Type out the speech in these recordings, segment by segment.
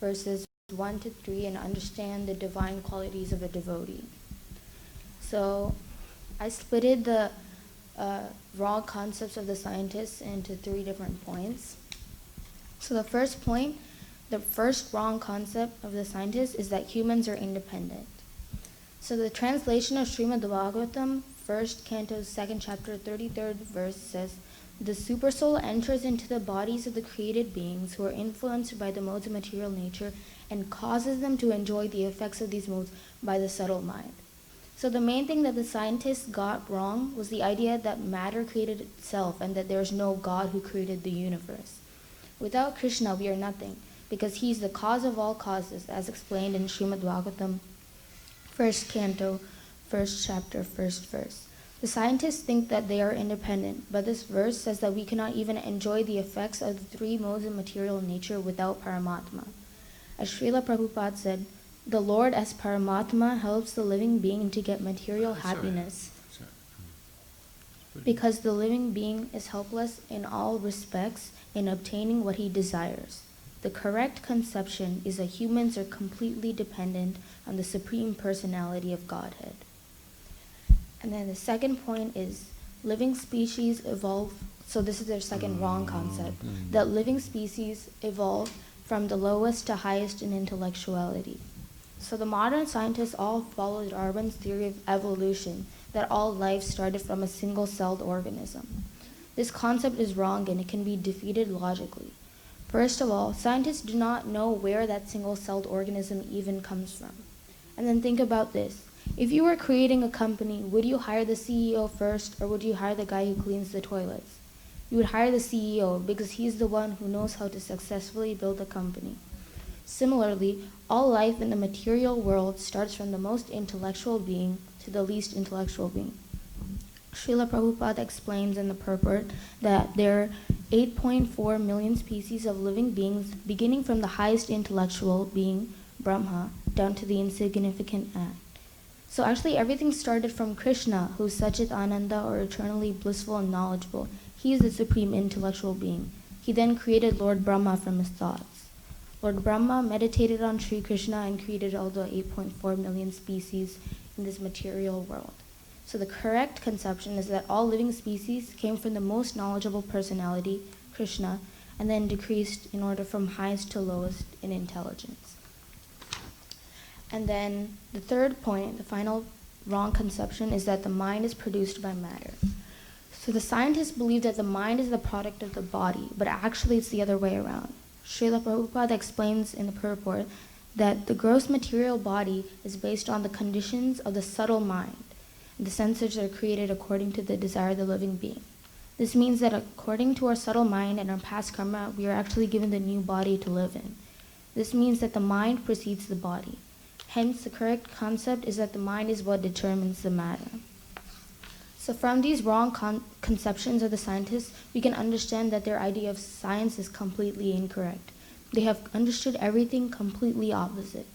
verses 1 to 3, and understand the divine qualities of a devotee. So I splitted the wrong concepts of the scientists into 3 different points. So the first point, the first wrong concept of the scientists is that humans are independent. So the translation of Srimad Bhagavatam, 1st Canto, 2nd chapter, 33rd verse says, "The supersoul enters into the bodies of the created beings who are influenced by the modes of material nature and causes them to enjoy the effects of these modes by the subtle mind." So the main thing that the scientists got wrong was the idea that matter created itself and that there is no God who created the universe. Without Krishna, we are nothing, because he is the cause of all causes, as explained in Srimad Bhagavatam, 1st Canto, 1st chapter, 1st verse. The scientists think that they are independent, but this verse says that we cannot even enjoy the effects of the 3 modes of material nature without Paramatma. As Srila Prabhupada said, the Lord as Paramatma helps the living being to get material happiness because the living being is helpless in all respects in obtaining what he desires. The correct conception is that humans are completely dependent on the Supreme Personality of Godhead. And then the second point is living species evolve. So this is their second wrong concept, that living species evolve from the lowest to highest in intellectuality. So the modern scientists all follow Darwin's theory of evolution, that all life started from a single-celled organism. This concept is wrong and it can be defeated logically. First of all, scientists do not know where that single-celled organism even comes from. And then think about this. If you were creating a company, would you hire the CEO first, or would you hire the guy who cleans the toilets? You would hire the CEO because he's the one who knows how to successfully build a company. Similarly, all life in the material world starts from the most intellectual being to the least intellectual being. Srila Prabhupada explains in the purport that there are 8.4 million species of living beings, beginning from the highest intellectual being, Brahma, down to the insignificant ant. So actually everything started from Krishna, who is Satchit Ananda, or eternally blissful and knowledgeable. He is the supreme intellectual being. He then created Lord Brahma from his thoughts. Lord Brahma meditated on Sri Krishna and created all the 8.4 million species in this material world. So the correct conception is that all living species came from the most knowledgeable personality, Krishna, and then decreased in order from highest to lowest in intelligence. And then the third point, the final wrong conception, is that the mind is produced by matter. So the scientists believe that the mind is the product of the body, but actually it's the other way around. Srila Prabhupada explains in the purport that the gross material body is based on the conditions of the subtle mind. The senses are created according to the desire of the living being. This means that according to our subtle mind and our past karma, we are actually given the new body to live in. This means that the mind precedes the body. Hence, the correct concept is that the mind is what determines the matter. So from these wrong conceptions of the scientists, we can understand that their idea of science is completely incorrect. They have understood everything completely opposite.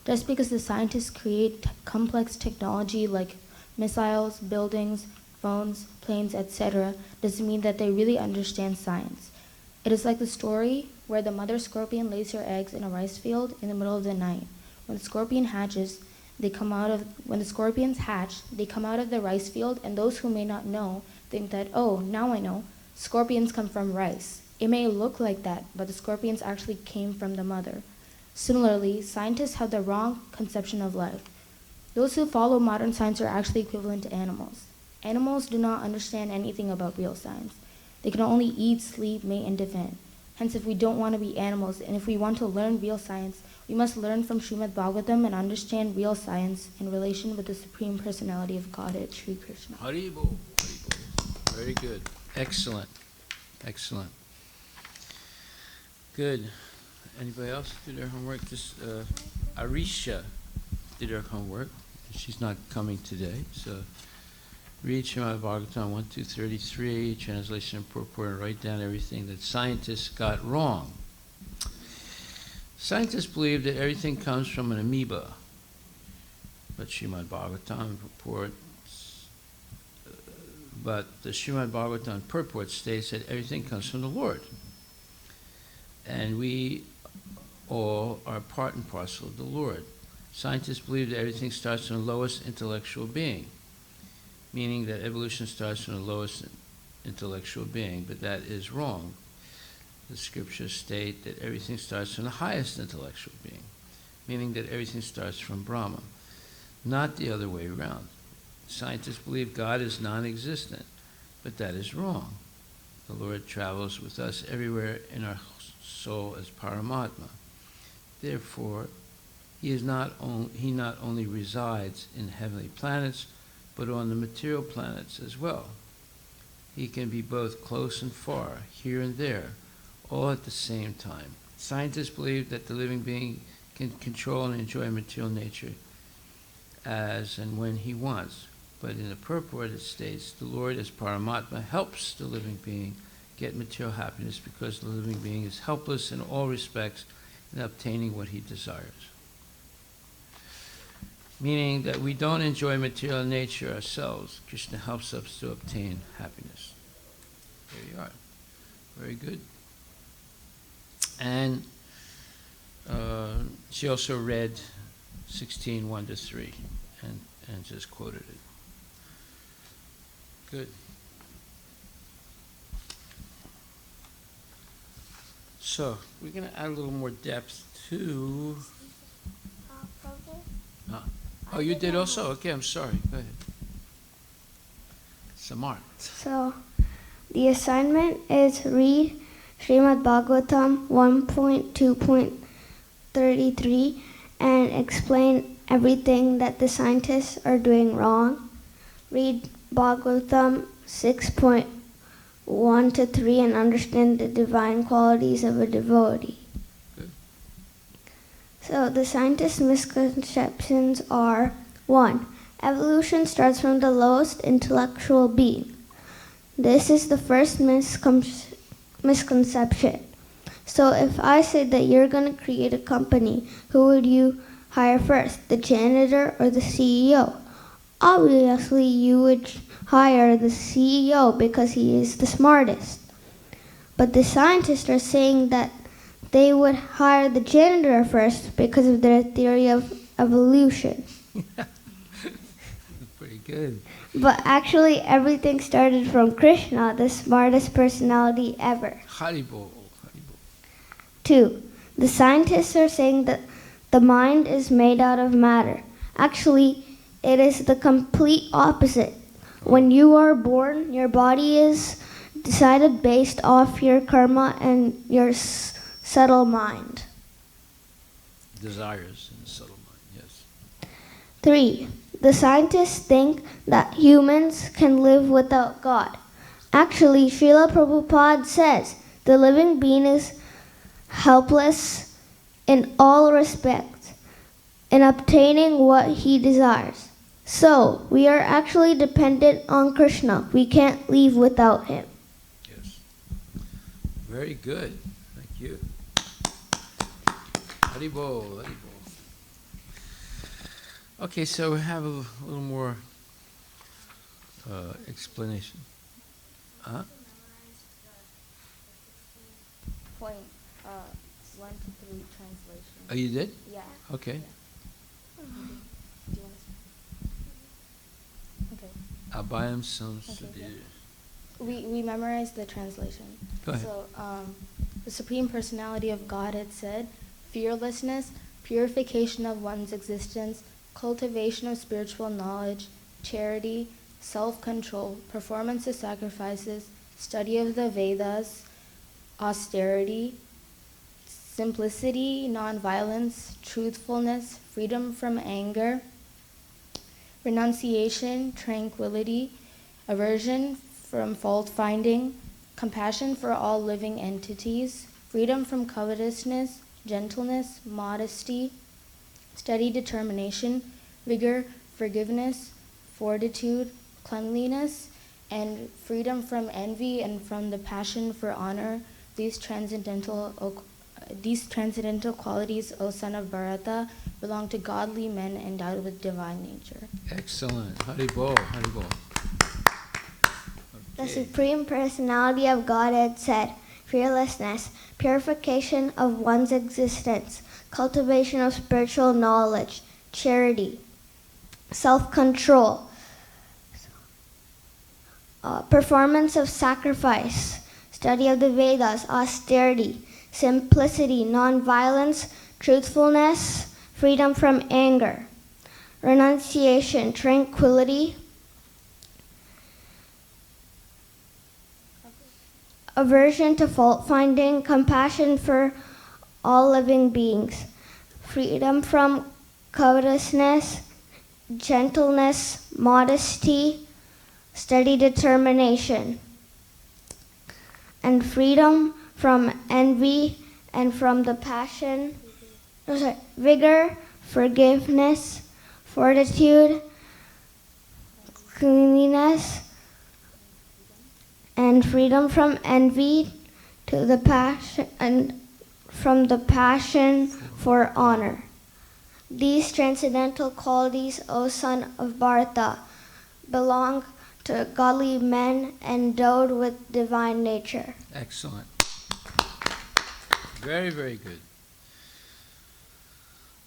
Just because the scientists create complex technology like missiles, buildings, phones, planes, etc., doesn't mean that they really understand science. It is like the story where the mother scorpion lays her eggs in a rice field in the middle of the night. When the scorpions hatch, they come out of the rice field, and those who may not know think that, oh, now I know, scorpions come from rice. It may look like that, but the scorpions actually came from the mother. Similarly, scientists have the wrong conception of life. Those who follow modern science are actually equivalent to animals. Animals do not understand anything about real science. They can only eat, sleep, mate, and defend. Hence, if we don't want to be animals, and if we want to learn real science, we must learn from Srimad Bhagavatam and understand real science in relation with the Supreme Personality of Godhead, Sri Krishna. Haribo, Haribo. Very good. Excellent. Excellent. Good. Anybody else do their homework? Arisha did her homework. She's not coming today, so read Srimad Bhagavatam 1, 2, 33, translation and purport, and write down everything that scientists got wrong. Scientists believe that everything comes from an amoeba, but Srimad Bhagavatam purports, but the Srimad Bhagavatam purport states that everything comes from the Lord. And we all are part and parcel of the Lord. Scientists believe that everything starts from the lowest intellectual being, meaning that evolution starts from the lowest intellectual being, but that is wrong. The scriptures state that everything starts from the highest intellectual being, meaning that everything starts from Brahma, not the other way around. Scientists believe God is non-existent, but that is wrong. The Lord travels with us everywhere in our soul as Paramatma. Therefore, he not only resides in heavenly planets, but on the material planets as well. He can be both close and far, here and there, all at the same time. Scientists believe that the living being can control and enjoy material nature as and when he wants. But in the purport it states, the Lord as Paramatma helps the living being get material happiness because the living being is helpless in all respects in obtaining what he desires. Meaning that we don't enjoy material nature ourselves. Krishna helps us to obtain happiness. There you are. Very good. And she also read 16:1-3 and just quoted it. Good. So we're going to add a little more depth to. Oh, you did also? Okay, I'm sorry. Go ahead. Samart. So, the assignment is read Srimad Bhagavatam 1.2.33 and explain everything that the scientists are doing wrong. Read Bhagavatam 6.1-3 and understand the divine qualities of a devotee. So the scientists' misconceptions are: 1. Evolution starts from the lowest intellectual being. This is the first misconception. So if I say that you're going to create a company, who would you hire first, the janitor or the CEO? Obviously, you would hire the CEO because he is the smartest. But the scientists are saying that they would hire the janitor first because of their theory of evolution. Pretty good. But actually, everything started from Krishna, the smartest personality ever. Haribol. Haribol. 2. The scientists are saying that the mind is made out of matter. Actually, it is the complete opposite. When you are born, your body is decided based off your karma and your subtle mind. Desires and subtle mind, yes. 3. The scientists think that humans can live without God. Actually, Srila Prabhupada says the living being is helpless in all respects in obtaining what he desires. So, we are actually dependent on Krishna. We can't live without him. Yes. Very good. Thank you. Haribol, Haribol. Okay, so we have a little more explanation. Huh? Point 1 to 3 translation. Oh, you did? Yeah. Okay. Do you want to? Okay. Abhayam Samsadir. Okay, we memorized the translation. Go ahead. So, the Supreme Personality of Godhead said, fearlessness, purification of one's existence, cultivation of spiritual knowledge, charity, self-control, performance of sacrifices, study of the Vedas, austerity, simplicity, nonviolence, truthfulness, freedom from anger, renunciation, tranquility, aversion from fault-finding, compassion for all living entities, freedom from covetousness, gentleness, modesty, steady determination, vigor, forgiveness, fortitude, cleanliness, and freedom from envy and from the passion for honor. These transcendental qualities, O son of Bharata, belong to godly men endowed with divine nature. Excellent. Haribol, Haribol. The Okay. Supreme Personality of Godhead said, fearlessness, purification of one's existence, cultivation of spiritual knowledge, charity, self-control, performance of sacrifice, study of the Vedas, austerity, simplicity, non-violence, truthfulness, freedom from anger, renunciation, tranquility, aversion to fault-finding, compassion for all living beings, freedom from covetousness, gentleness, modesty, steady determination, and freedom from envy and from the passion, vigor, forgiveness, fortitude, cleanliness, and freedom from envy to the passion and from the passion for honor. These transcendental qualities, O son of Bharata, belong to godly men endowed with divine nature. Excellent. Very, very good.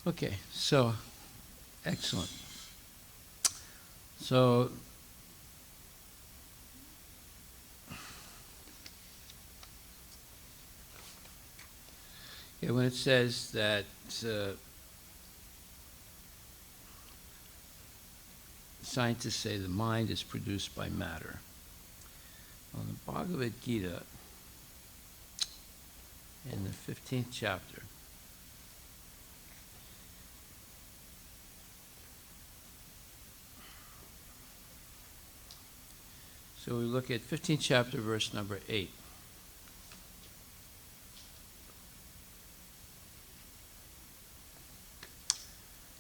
Okay, so, excellent. So, yeah, when it says that scientists say the mind is produced by matter, on the Bhagavad Gita, in the 15th chapter, so we look at 15th chapter, verse number 8.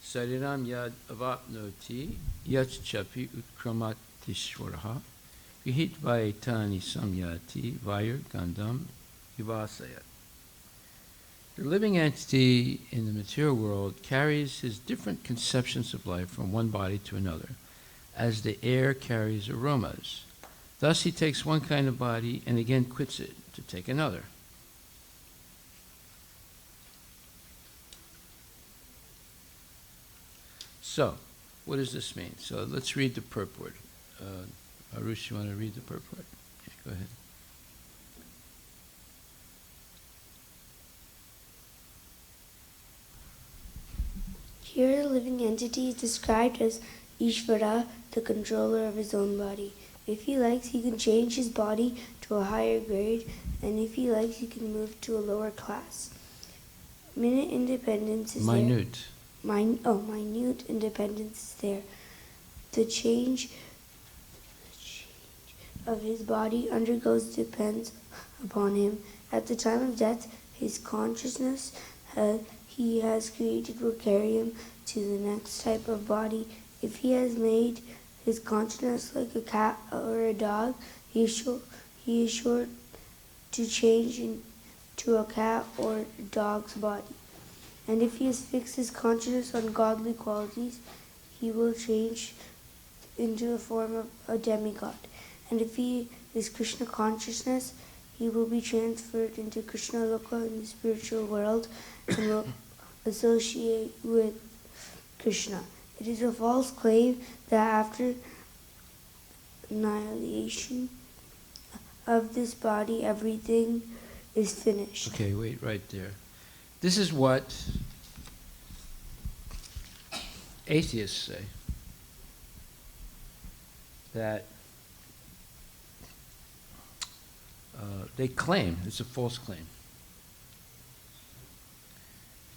Sarinam yad avapnoti yachchapi utkramatishvaraha vihit vaitani samyati vayur gandham vivasayat. The living entity in the material world carries his different conceptions of life from one body to another, as the air carries aromas. Thus he takes one kind of body and again quits it to take another. So, what does this mean? So let's read the purport. Arush, you want to read the purport? Yeah, go ahead. Here the living entity is described as Ishvara, the controller of his own body. If he likes, he can change his body to a higher grade, and if he likes, he can move to a lower class. Minute independence is minute. There. Minute independence is there. The change of his body undergoes depends upon him. At the time of death, his consciousness he has created will carry him to the next type of body. If he has made his consciousness like a cat or a dog, he is sure to change into a cat or a dog's body. And if he has fixed his consciousness on godly qualities, he will change into the form of a demigod. And if he is Krishna consciousness, he will be transferred into Krishna Loka in the spiritual world and will associate with Krishna. It is a false claim that after annihilation of this body, everything is finished. Okay, wait right there. This is what atheists say, that they claim, it's a false claim,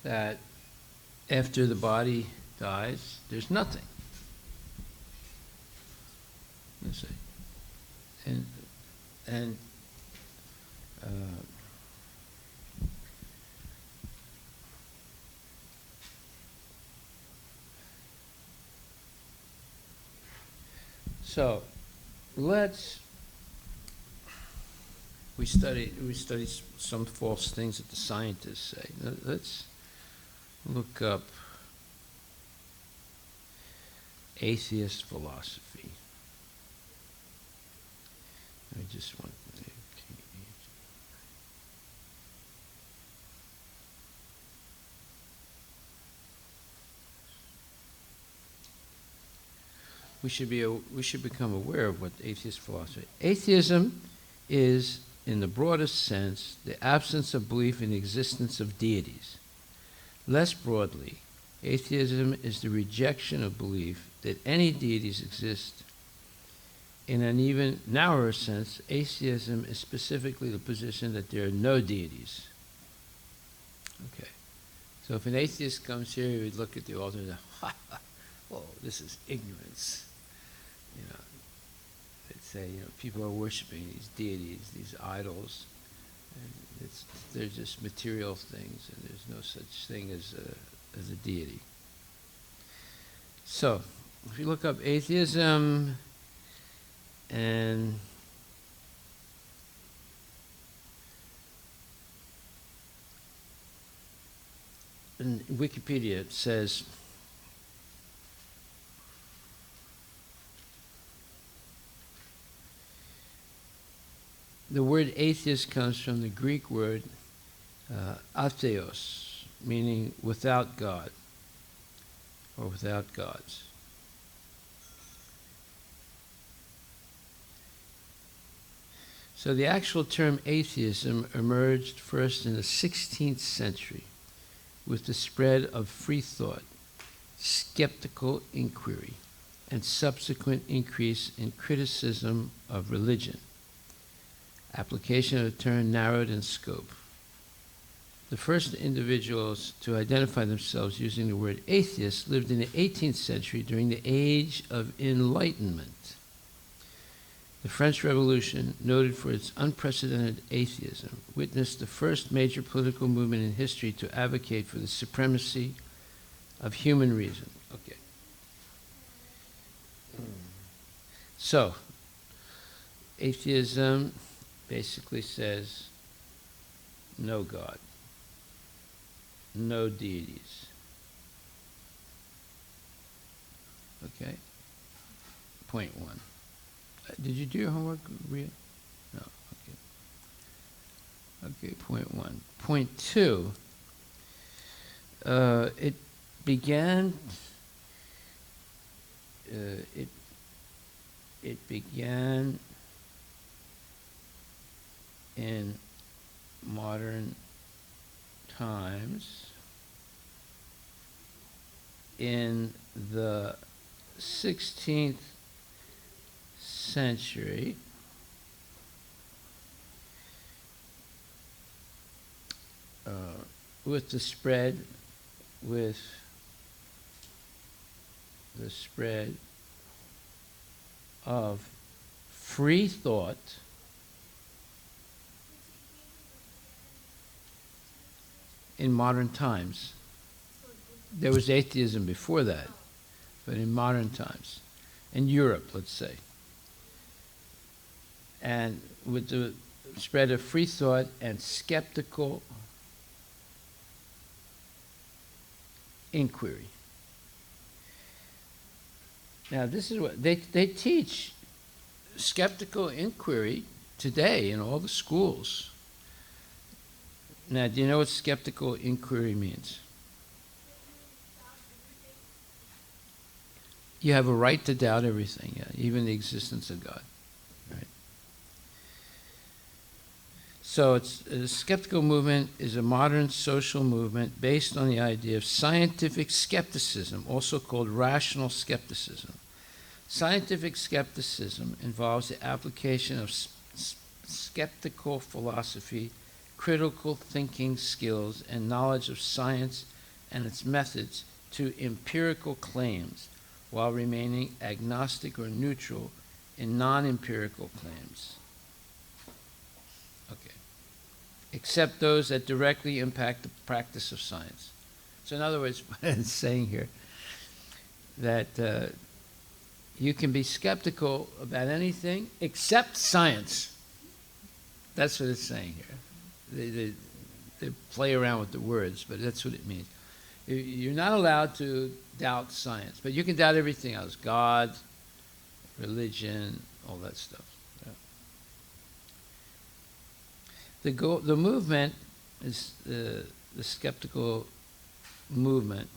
that after the body dies, there's nothing. Let's see. And so we study some false things that the scientists say. Let's look up atheist philosophy. I just want. we should become aware of what atheist philosophy. Atheism is, in the broadest sense, the absence of belief in the existence of deities. Less broadly, atheism is the rejection of belief that any deities exist. In an even narrower sense, atheism is specifically the position that there are no deities. Okay. So if an atheist comes here, he would look at the altar and say, ha, ha, whoa, this is ignorance. You know, they'd say, you know, people are worshiping these deities, these idols, and they're just material things, and there's no such thing as a deity. So, if you look up atheism and in Wikipedia it says, the word atheist comes from the Greek word atheos, meaning without God or without gods. So the actual term atheism emerged first in the 16th century with the spread of free thought, skeptical inquiry, and subsequent increase in criticism of religion. Application of the term narrowed in scope. The first individuals to identify themselves using the word atheist lived in the 18th century during the Age of Enlightenment. The French Revolution, noted for its unprecedented atheism, witnessed the first major political movement in history to advocate for the supremacy of human reason. Okay. So, atheism basically says no God, no deities. Okay? Point one. Did you do your homework, Rhea? No, okay. Okay, point one. Point two, it began in modern times in the 16th century with the spread of free thought in modern times. There was atheism before that, but in modern times, in Europe, let's say. And with the spread of free thought and skeptical inquiry. Now, this is what they teach skeptical inquiry today in all the schools. Now, do you know what skeptical inquiry means? You have a right to doubt everything, yeah, even the existence of God. Right? So the skeptical movement is a modern social movement based on the idea of scientific skepticism, also called rational skepticism. Scientific skepticism involves the application of skeptical philosophy, critical thinking skills, and knowledge of science and its methods to empirical claims, while remaining agnostic or neutral in non-empirical claims. Okay. Except those that directly impact the practice of science. So in other words, what it's saying here, that you can be skeptical about anything except science. That's what it's saying here. They play around with the words, but that's what it means. You're not allowed to doubt science, but you can doubt everything else: God, religion, all that stuff. Yeah. The movement is the skeptical movement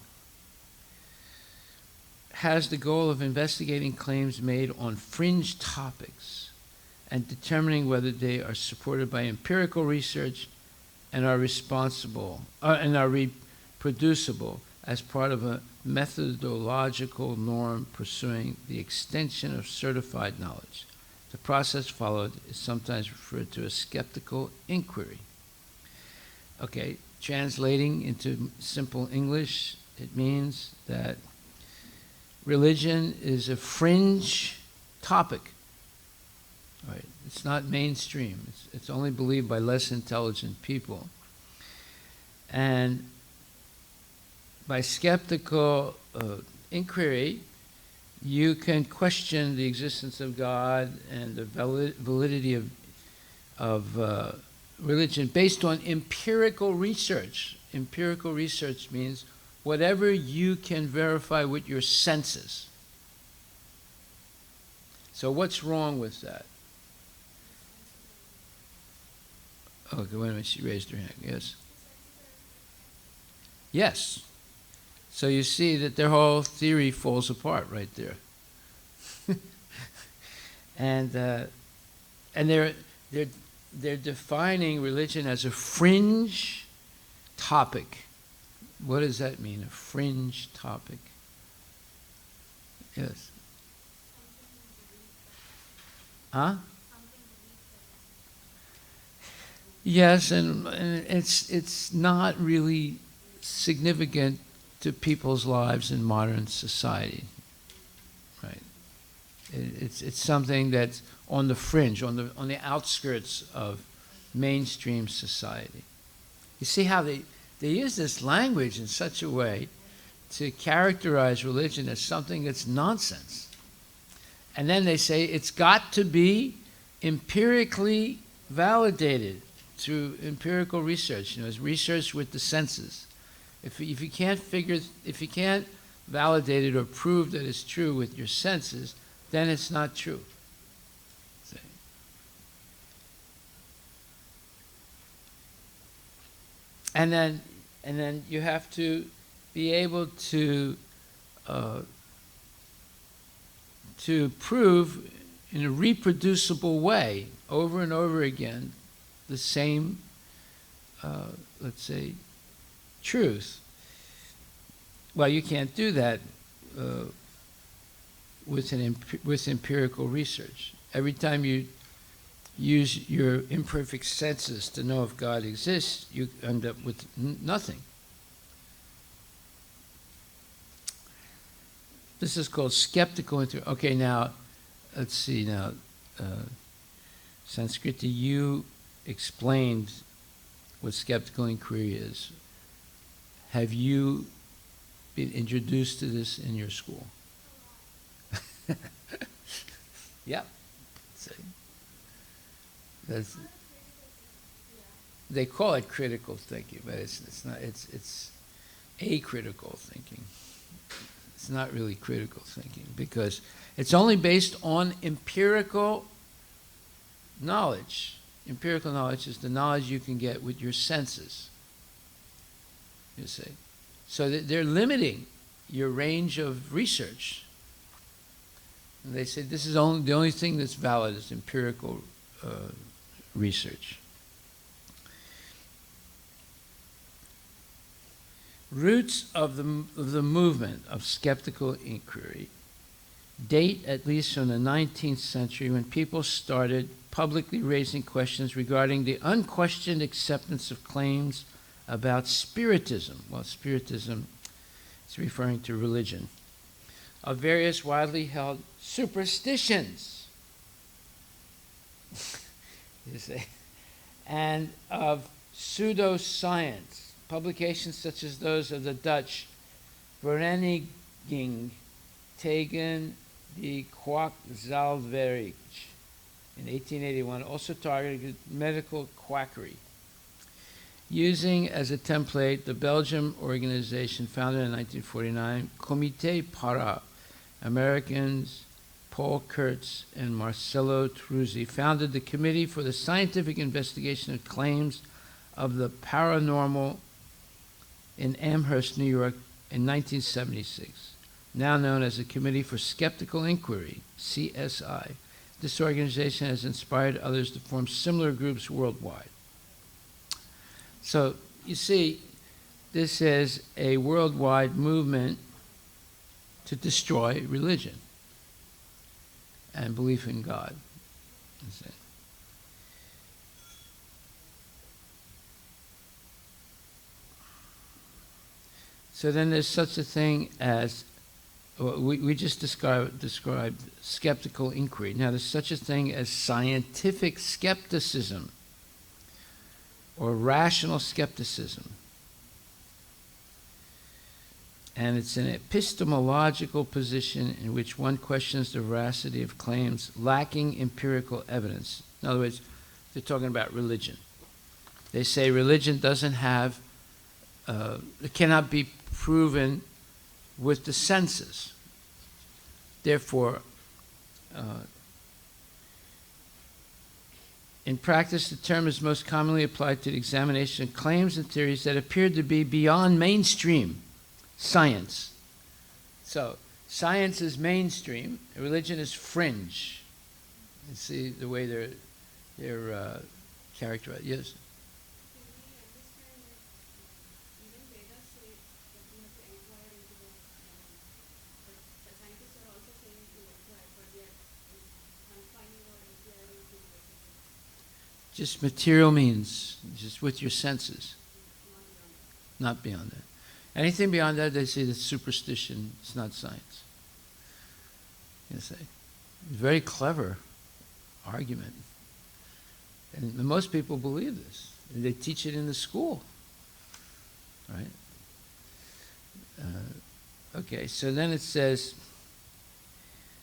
has the goal of investigating claims made on fringe topics and determining whether they are supported by empirical research and are reproducible as part of a methodological norm pursuing the extension of certified knowledge. The process followed is sometimes referred to as skeptical inquiry. Okay, translating into simple English, it means that religion is a fringe topic. Right? It's not mainstream. It's only believed by less intelligent people. And by skeptical inquiry, you can question the existence of God and the validity of religion based on empirical research. Empirical research means whatever you can verify with your senses. So what's wrong with that? Okay, wait a minute, she raised her hand, yes? Yes. So you see that their whole theory falls apart right there. and they're defining religion as a fringe topic. What does that mean, a fringe topic? Yes. Huh? Yes, and it's not really significant to people's lives in modern society, right? It's something that's on the fringe, on the outskirts of mainstream society. You see how they use this language in such a way to characterize religion as something that's nonsense. And then they say it's got to be empirically validated through empirical research, it's research with the senses. If you can't validate it or prove that it's true with your senses, then it's not true. See? And then you have to be able to prove in a reproducible way over and over again the same, let's say, truth. Well, you can't do that with empirical research. Every time you use your imperfect senses to know if God exists, you end up with nothing. This is called skeptical inquiry. Okay, now, let's see now. Sanskriti, you explained what skeptical inquiry is. Have you been introduced to this in your school? Yeah. See? They call it critical thinking, but it's not. It's acritical thinking. It's not really critical thinking because it's only based on empirical knowledge. Empirical knowledge is the knowledge you can get with your senses. You see, so they're limiting your range of research. And they say this is the only thing that's valid is empirical research. Roots of the movement of skeptical inquiry date at least from the 19th century when people started publicly raising questions regarding the unquestioned acceptance of claims about Spiritism. Well, Spiritism is referring to religion. Of various widely held superstitions. You see? And of pseudoscience. Publications such as those of the Dutch Vereniging tegen de Kwakzalverij in 1881 also targeted medical quackery, using as a template the Belgian organization founded in 1949, Comité Para. Americans Paul Kurtz and Marcello Truzzi founded the Committee for the Scientific Investigation of Claims of the Paranormal in Amherst, New York in 1976. now known as the Committee for Skeptical Inquiry, CSI. This organization has inspired others to form similar groups worldwide. So, you see, this is a worldwide movement to destroy religion and belief in God. So then there's such a thing as, we just described skeptical inquiry. Now there's such a thing as scientific skepticism or rational skepticism. And it's an epistemological position in which one questions the veracity of claims lacking empirical evidence. In other words, they're talking about religion. They say religion doesn't have, it cannot be proven with the senses. Therefore, in practice, the term is most commonly applied to the examination of claims and theories that appear to be beyond mainstream science. So, science is mainstream, religion is fringe. You see the way they're characterized. Yes? Just material means, just with your senses. Not beyond that. Anything beyond that, they say that's superstition, it's not science. You say, very clever argument. And most people believe this. And they teach it in the school. Right? Okay, so then it says,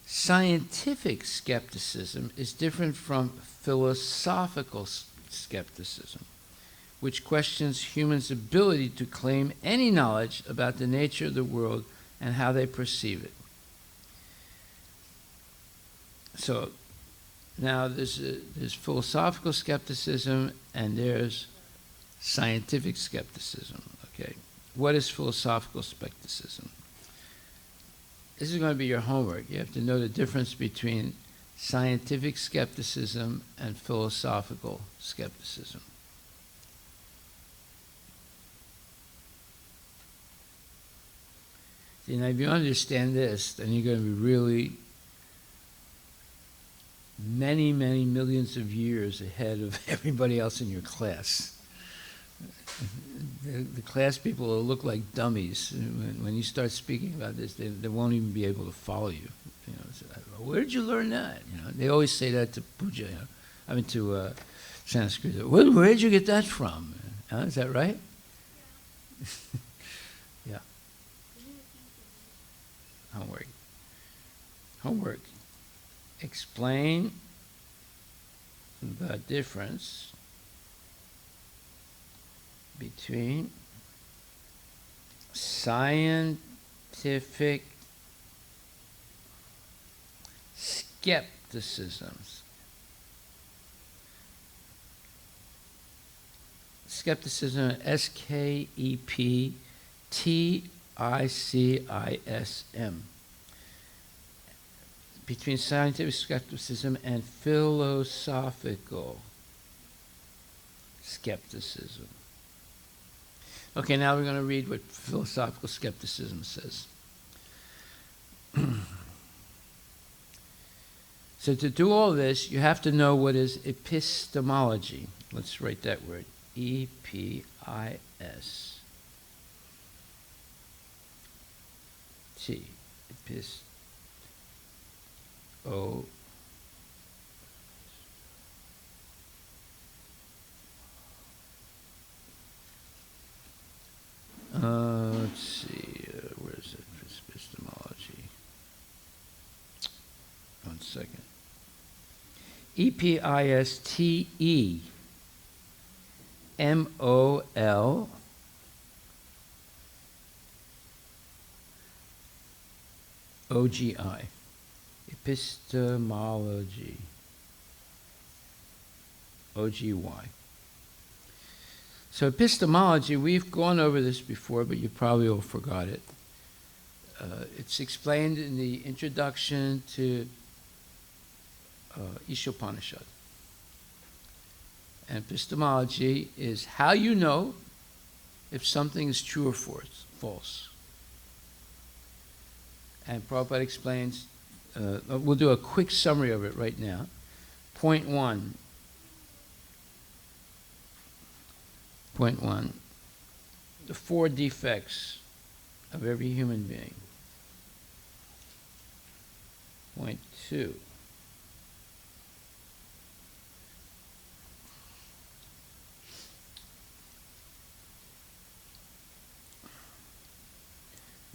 scientific skepticism is different from philosophical skepticism, which questions humans' ability to claim any knowledge about the nature of the world and how they perceive it. So now there's philosophical skepticism and there's scientific skepticism. Okay, what is philosophical skepticism? This is going to be your homework. You have to know the difference between scientific skepticism and philosophical skepticism. See, now if you understand this, then you're going to be really many, many millions of years ahead of everybody else in your class. The class people will look like dummies. When you start speaking about this, they won't even be able to follow you. You know, so, where did you learn that? You know, they always say that to puja. You know, I mean to Sanskrit. Where did you get that from? Is that right? Yeah. Homework. Homework. Explain the difference between scientific skepticisms. Skepticism, skepticism. Between scientific skepticism and philosophical skepticism. Okay, now we're going to read what philosophical skepticism says. So to do all this, you have to know what is epistemology. Let's write that word. E-P-I-S-T. Let's see, where is it? Epistemology. 1 second. E-P-I-S-T-E-M-O-L-O-G-I. Epistemology. O-G-Y. So epistemology, we've gone over this before, but you probably all forgot it. it's explained in the introduction to Ishopanishad. And epistemology is how you know if something is true or false. And Prabhupada explains, we'll do a quick summary of it right now. Point one, the 4 defects of every human being. Point 2,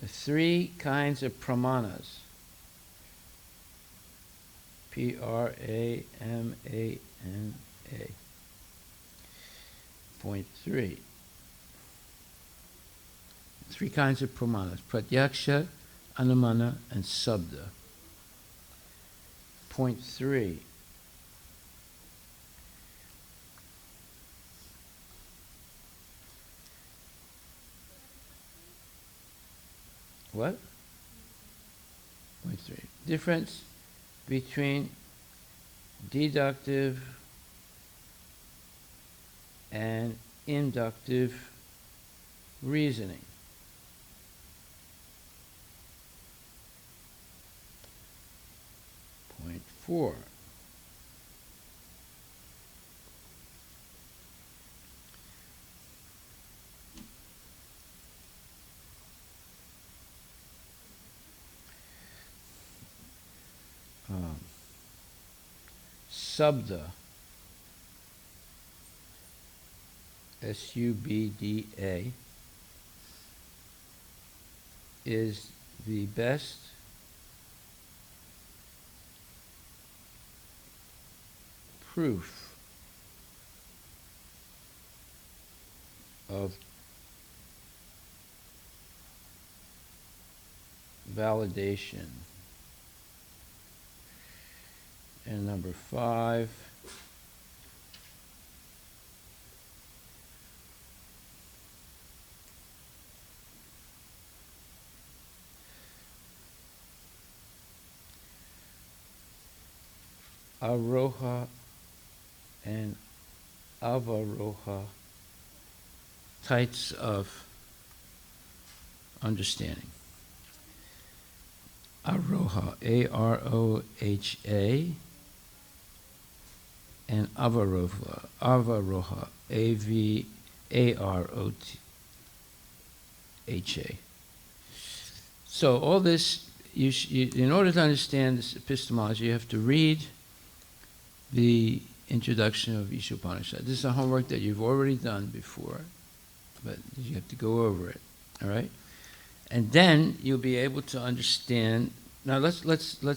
the 3 kinds of pramanas. P-R-A-M-A-N-A. Point 3. 3 kinds of pramanas: pratyaksha, anumana, and sabda. Point 3. What? Point 3. Difference between deductive and inductive reasoning. Point 4. Subda, S-U-B-D-A, is the best proof of validation. And number 5, aroha and avaroha types of understanding. Aroha, A-R-O-H-A, and avaroha, A-V-A-R-O-H-A. So all this, in order to understand this epistemology, you have to read the introduction of Ishopanishad. This is a homework that you've already done before, but you have to go over it, all right? And then you'll be able to understand. Now let's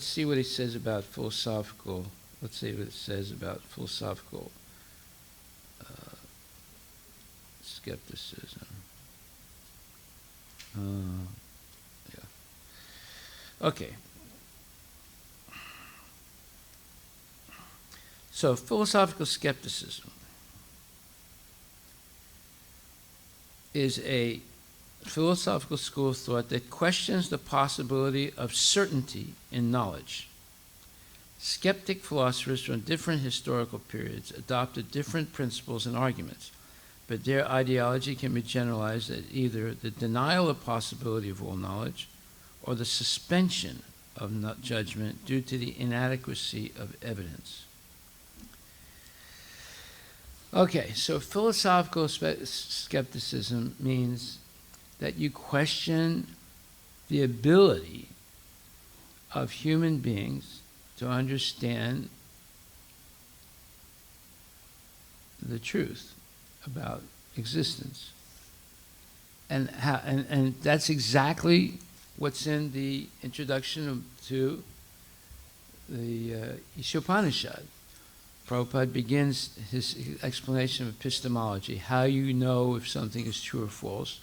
see what he says about philosophical. Let's see what it says about philosophical skepticism. Yeah. Okay. So philosophical skepticism is a philosophical school of thought that questions the possibility of certainty in knowledge. Skeptic philosophers from different historical periods adopted different principles and arguments, but their ideology can be generalized as either the denial of possibility of all knowledge or the suspension of judgment due to the inadequacy of evidence. Okay, so philosophical skepticism means that you question the ability of human beings to understand the truth about existence. And that's exactly what's in the introduction to the Ishopanishad. Prabhupada begins his explanation of epistemology, how you know if something is true or false,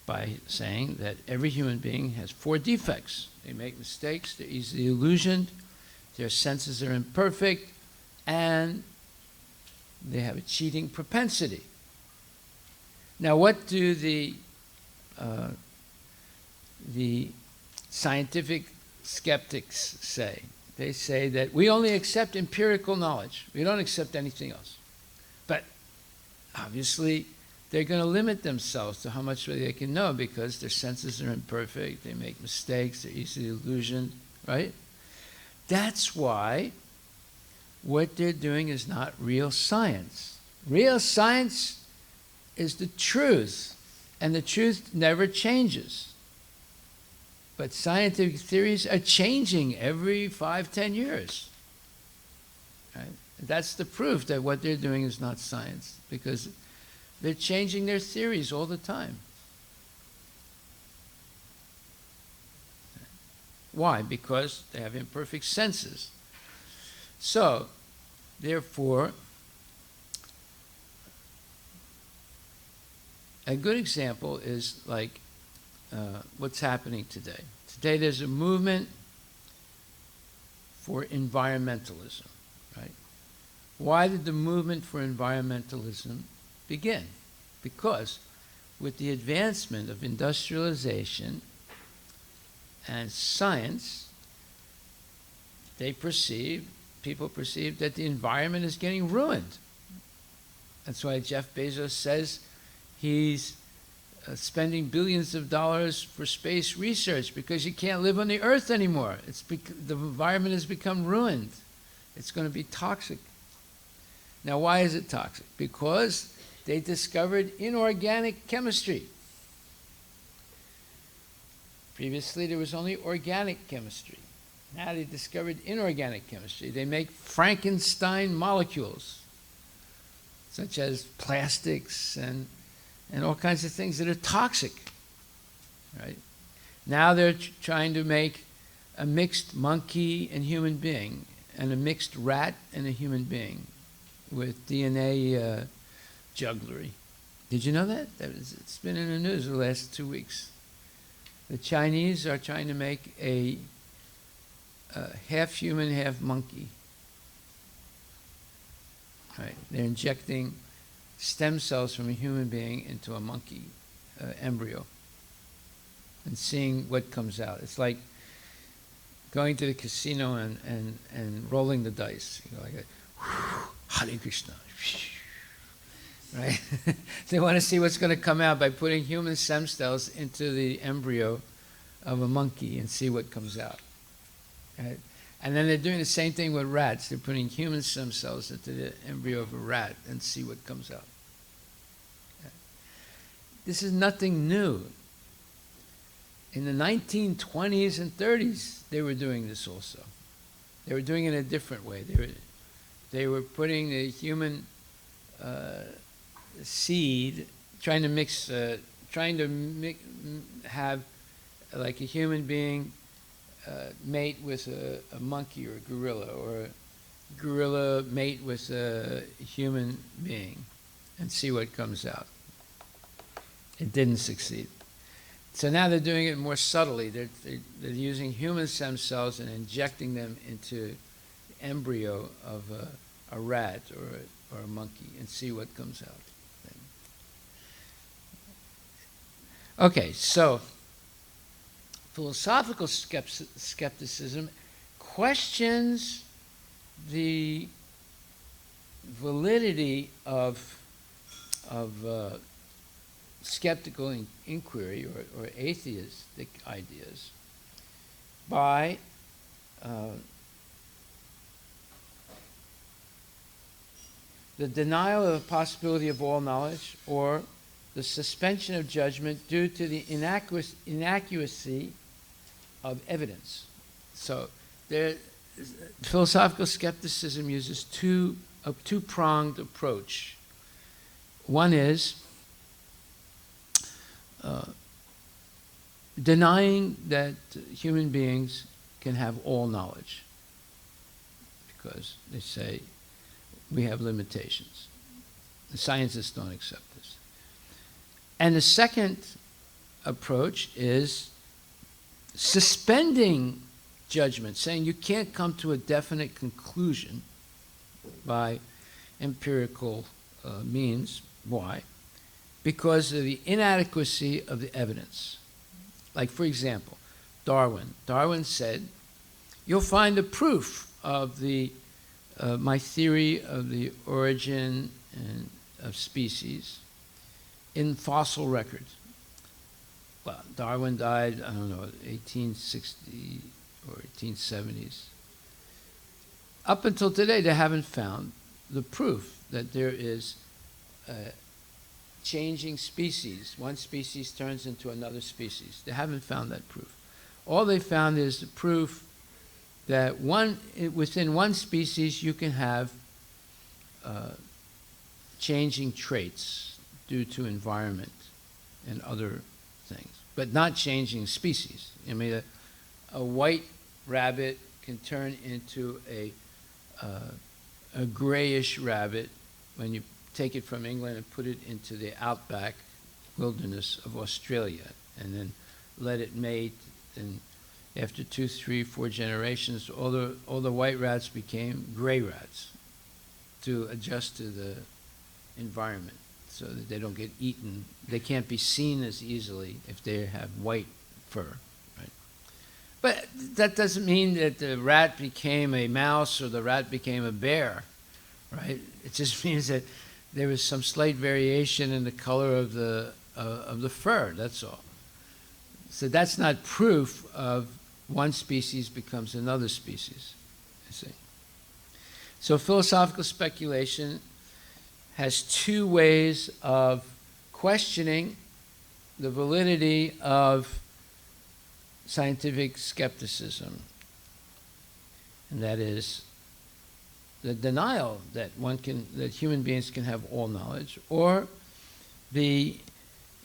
by saying that every human being has 4 defects. They make mistakes, they're easily illusioned, their senses are imperfect, and they have a cheating propensity. Now, what do the scientific skeptics say. They say that we only accept empirical knowledge. We don't accept anything else. But obviously, they're going to limit themselves to how much they can know because their senses are imperfect, they make mistakes, they're easily illusioned, right? That's why what they're doing is not real science. Real science is the truth, and the truth never changes. But scientific theories are changing every 5-10 years. Right? That's the proof that what they're doing is not science, because they're changing their theories all the time. Why? Because they have imperfect senses. So, therefore, a good example is like what's happening today. Today there's a movement for environmentalism, right? Why did the movement for environmentalism begin? Because with the advancement of industrialization and science, people perceive that the environment is getting ruined. That's why Jeff Bezos says he's spending billions of dollars for space research, because you can't live on the Earth anymore. The environment has become ruined. It's going to be toxic. Now, why is it toxic? Because they discovered inorganic chemistry. Previously, there was only organic chemistry. Now they discovered inorganic chemistry. They make Frankenstein molecules, such as plastics and all kinds of things that are toxic, right? Now they're trying to make a mixed monkey and human being, and a mixed rat and a human being, with DNA jugglery. Did you know that? It's been in the news the last 2 weeks. The Chinese are trying to make a half human, half monkey. Right? They're injecting stem cells from a human being into a monkey embryo and seeing what comes out. It's like going to the casino and rolling the dice. You know, like Hare Krishna. Right? They want to see what's going to come out by putting human stem cells into the embryo of a monkey and see what comes out. Right? And then they're doing the same thing with rats. They're putting human stem cells into the embryo of a rat and see what comes out. This is nothing new. In the 1920s and 30s, they were doing this also. They were doing it in a different way. They were putting the human seed, trying to have like a human being mate with a monkey or a gorilla, or a gorilla mate with a human being, and see what comes out. It didn't succeed. So now they're doing it more subtly. They're using human stem cells and injecting them into the embryo of a rat or a monkey and see what comes out. Okay, so philosophical skepticism questions the validity of skeptical inquiry or atheistic ideas by the denial of the possibility of all knowledge, or the suspension of judgment due to the inaccuracy of evidence. So philosophical skepticism uses a two-pronged approach. One is denying that human beings can have all knowledge, because they say we have limitations. The scientists don't accept this. And the second approach is suspending judgment, saying you can't come to a definite conclusion by empirical means. Why? Because of the inadequacy of the evidence. Like, for example, Darwin. Darwin said, you'll find the proof of my theory of the origin of species in fossil records. Well, Darwin died, I don't know, 1860 or 1870s. Up until today, they haven't found the proof that there is changing species. One species turns into another species. They haven't found that proof. All they found is the proof that within one species you can have changing traits due to environment and other things, but not changing species. I mean, a white rabbit can turn into a grayish rabbit when you take it from England and put it into the outback wilderness of Australia, and then let it mate. And after 2, 3, 4 generations, all the white rats became gray rats to adjust to the environment, so that they don't get eaten. They can't be seen as easily if they have white fur, right? But that doesn't mean that the rat became a mouse or the rat became a bear, right? It just means that there was some slight variation in the color of the fur, that's all. So that's not proof of one species becomes another species, you see. So philosophical speculation has two ways of questioning the validity of scientific skepticism, and that is the denial that human beings can have all knowledge, or the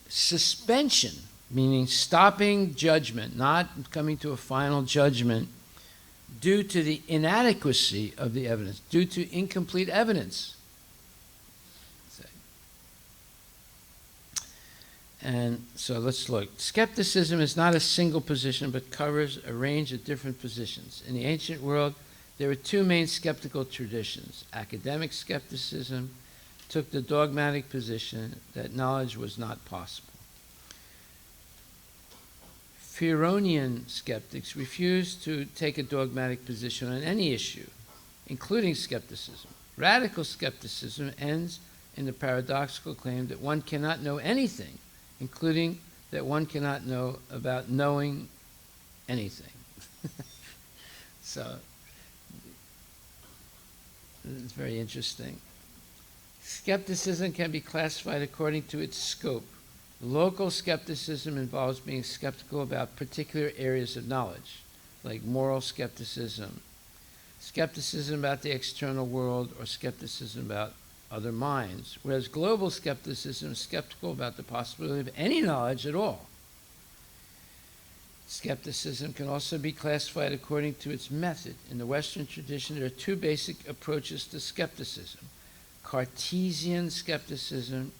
suspension, meaning stopping judgment, not coming to a final judgment due to the inadequacy of the evidence, due to incomplete evidence. And so let's look. Skepticism is not a single position, but covers a range of different positions. In the ancient world, there were two main skeptical traditions. Academic skepticism took the dogmatic position that knowledge was not possible. Pyrrhonian skeptics refused to take a dogmatic position on any issue, including skepticism. Radical skepticism ends in the paradoxical claim that one cannot know anything, including that one cannot know about knowing anything. So, it's very interesting. Skepticism can be classified according to its scope. Local skepticism involves being skeptical about particular areas of knowledge, like moral skepticism, skepticism about the external world, or skepticism about other minds, whereas global skepticism is skeptical about the possibility of any knowledge at all. Skepticism can also be classified according to its method. In the Western tradition, there are two basic approaches to skepticism. Cartesian skepticism,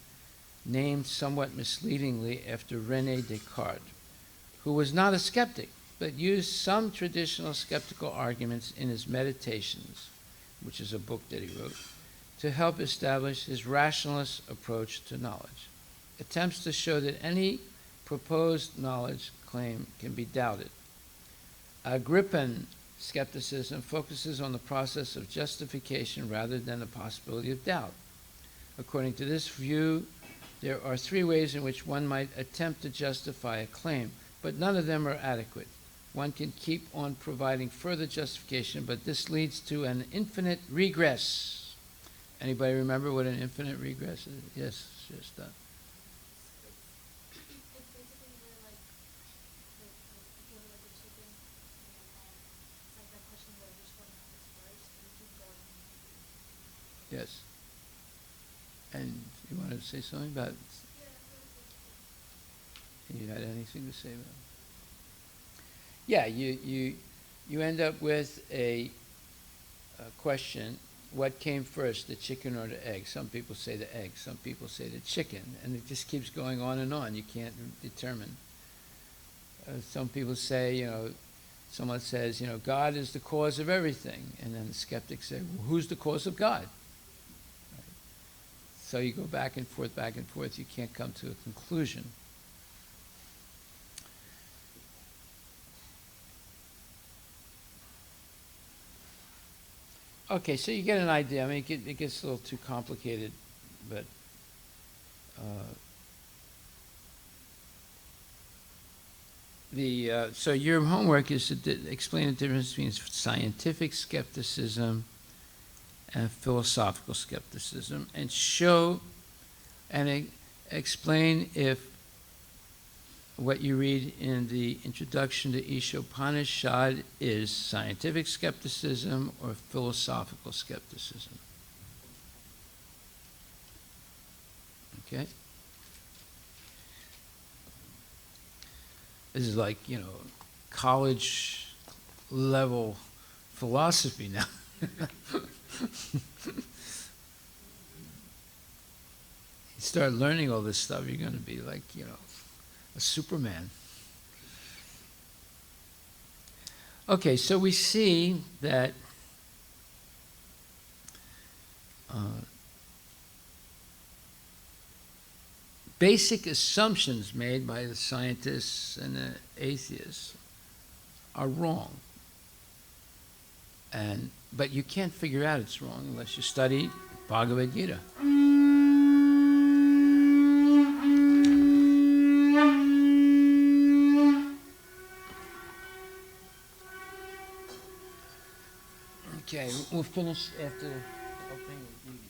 named somewhat misleadingly after René Descartes, who was not a skeptic, but used some traditional skeptical arguments in his Meditations, which is a book that he wrote, to help establish his rationalist approach to knowledge. Attempts to show that any proposed knowledge claim can be doubted. Agrippan skepticism focuses on the process of justification rather than the possibility of doubt. According to this view, there are three ways in which one might attempt to justify a claim, but none of them are adequate. One can keep on providing further justification, but this leads to an infinite regress. Anybody remember what an infinite regress is? Yes, just that. Yes. And you wanted to say something about it? You had anything to say about it? Yeah, you end up with a question. What came first, the chicken or the egg? Some people say the egg, some people say the chicken, and it just keeps going on and on. You can't determine. Some people say, someone says, God is the cause of everything, and then the skeptics say, well, who's the cause of God? Right. So you go back and forth, you can't come to a conclusion. Okay, so you get an idea. I mean, it gets a little too complicated, but so your homework is to explain the difference between scientific skepticism and philosophical skepticism, and show and explain if what you read in the introduction to Ishopanishad is scientific skepticism or philosophical skepticism. Okay? This is like, college level philosophy now. You start learning all this stuff, you're going to be like, a Superman. Okay, so we see that basic assumptions made by the scientists and the atheists are wrong. But you can't figure out it's wrong unless you study Bhagavad Gita. Okay, we'll finish after opening the duties.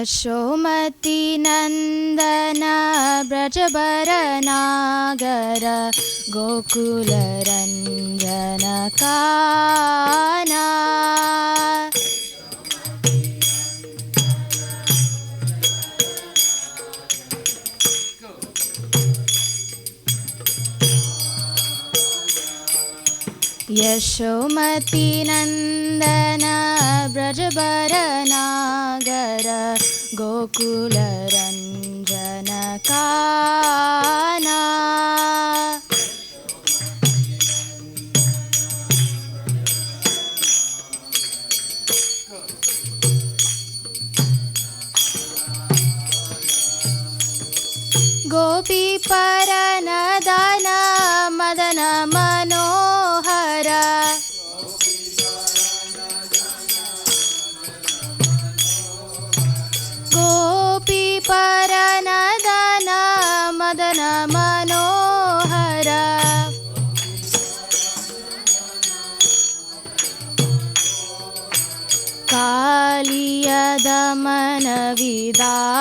Yashomati Nandana Brajabara Nagara Gokula Ranjana Kana Yashomati Nandana Brajabara Nagara Gokula Ranjana Kana Gopi Paranadana Madana Manohara Gopi Paranadana Madana Manohara Kaliya Damana Vidana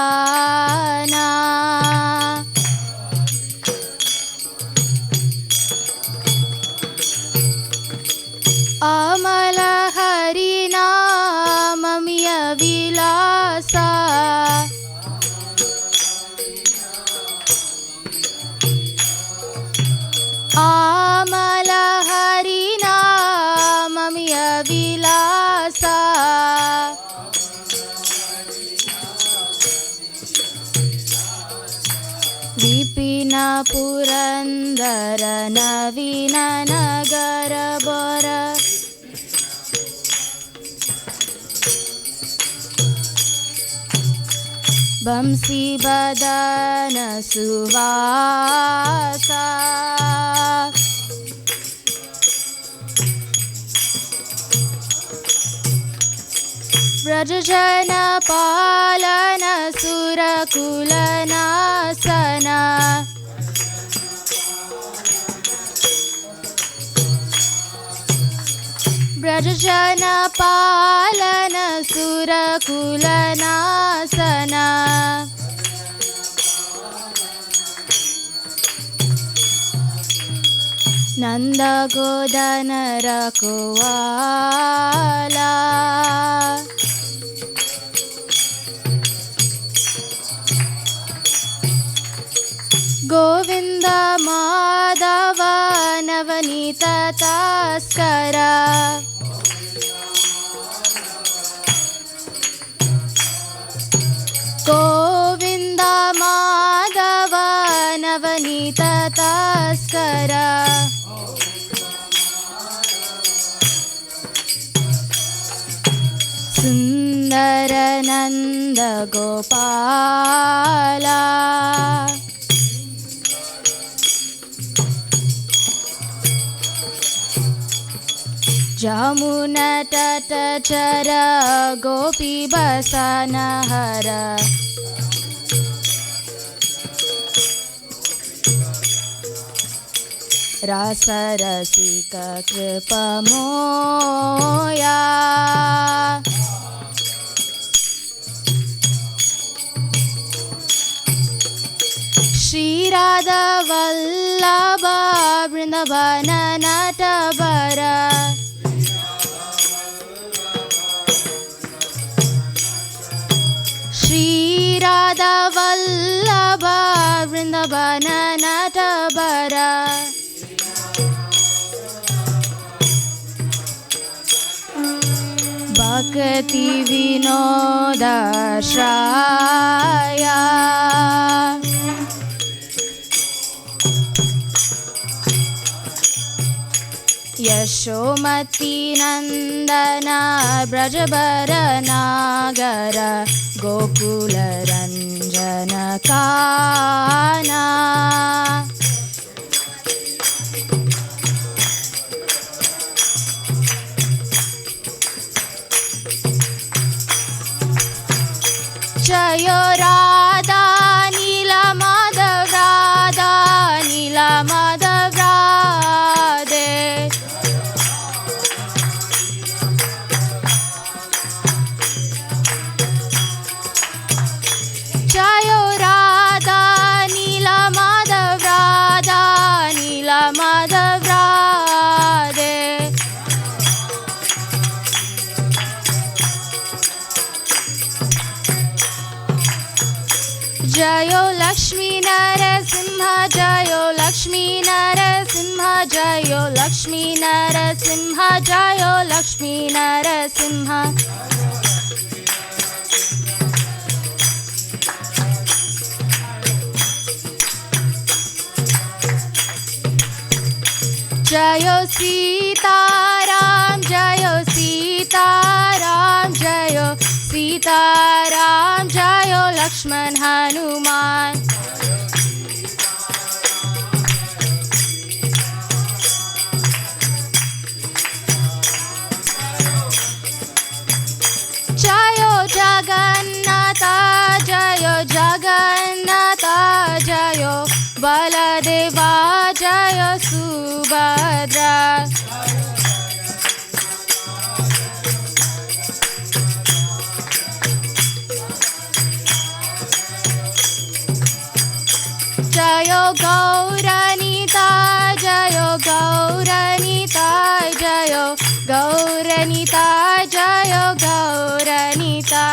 Amala Harinamamiya Vilasa Amala Harinamamiya Vilasa Vipina Purandara Navina Nagara Bora Bamsi Badana Suvasa Brajajana Palana Surakulanasana Brajajana Palana Surakulanasana Nanda Godana Rakuala Govinda Madhava Navanita Taskara Govinda Madhava Navanita Taskara Sundarananda Gopala Jamuna Tata Chara Gopi Basana Hara Rasa Rasika Kripa Moya Shri Radha Vallabha Vrindavana Natabara Shri Radha Vallabha Vrindavana Natabara Bhakti Vinoda Shraya Yashomati Nandana Brajabara Nagara Gokula Ranjana Kana Jayo Radha Nila Madhav Radha Nila Madhav Radhe. Jayo Radha Nila Madhav Radha Nila Madhav Radhe. Jayo Lakshmi Narasimha Jayo Lakshmi Narasimha Jayo Lakshmi Narasimha Jayo Lakshmi Narasimha. Jayo Sitaram Jayo Sitaram Jayo Sitaram Jayo Lakshman Hanuman. Jayo Jagannatha Jayo Jagannatha Jayo Baladeva Jayo Subhadra. Jayo Gauranita Jayo Gauranita Jayo Gauranita Jayo Gauranita.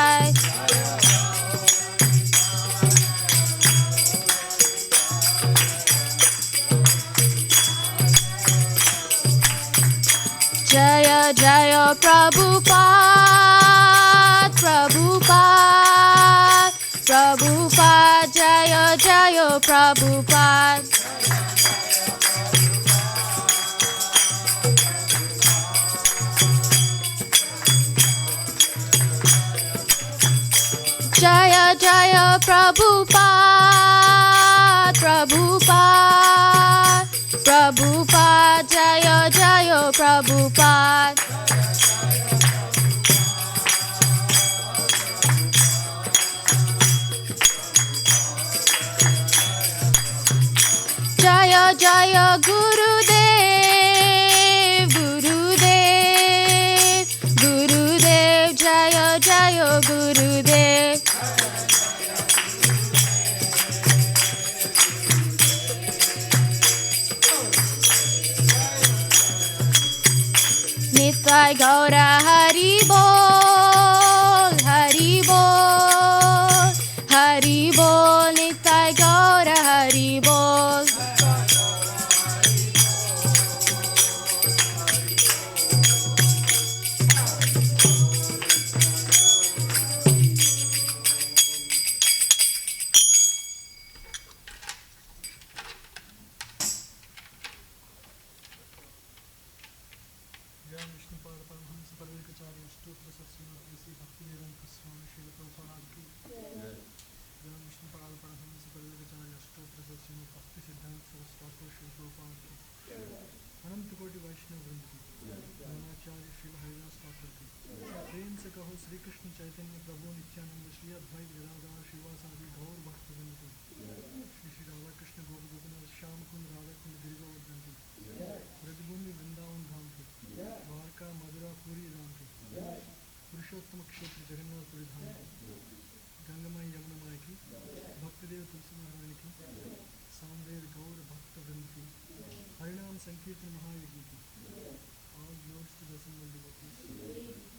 Jaya Jaya Prabhupada Prabhupada Prabhupada Jaya Jaya Prabhupada. Jaya Jaya Prabhupada Prabhupada Prabhupada Jaya Jaya Prabhupada. Jaya Jaya Gurudev Gurudev Gurudev Jaya Jaya Gurudev. Nitai Gaura Hari Bol Hari Bol Hari Bol Nitai Gaura Hari Bol. अनंत कोटि वैष्णव वृंद की आचार्य श्री हरिदास ठाकुर की प्रेम से कहो श्री कृष्ण चैतन्य प्रभु नित्यानंद श्री अद्वैत गदाधर श्रीवासादि गौर भक्त वृंद की श्री श्री राधा कृष्ण गोप गोपनाथ श्याम कुंड राधा कुंड गिरिगोवर्धन की ब्रजभूमि वृंदावन धाम की द्वारका मधुरा पुरी धाम की पुरुषोत्तम क्षेत्र जगन्नाथपुरी धाम की गंगमाई यमुनामाई की भक्तदेव तुलसी महारानी की सामवेद गौर भक्त वृंद की हरिनाम संकीर्तन महायज्ञ की all glories to the single devotees,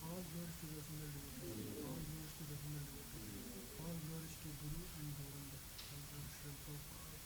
all glories to the single devotees, all glories to the single devotees, all glories to Guru and Gauranga. Shri Prabhupada.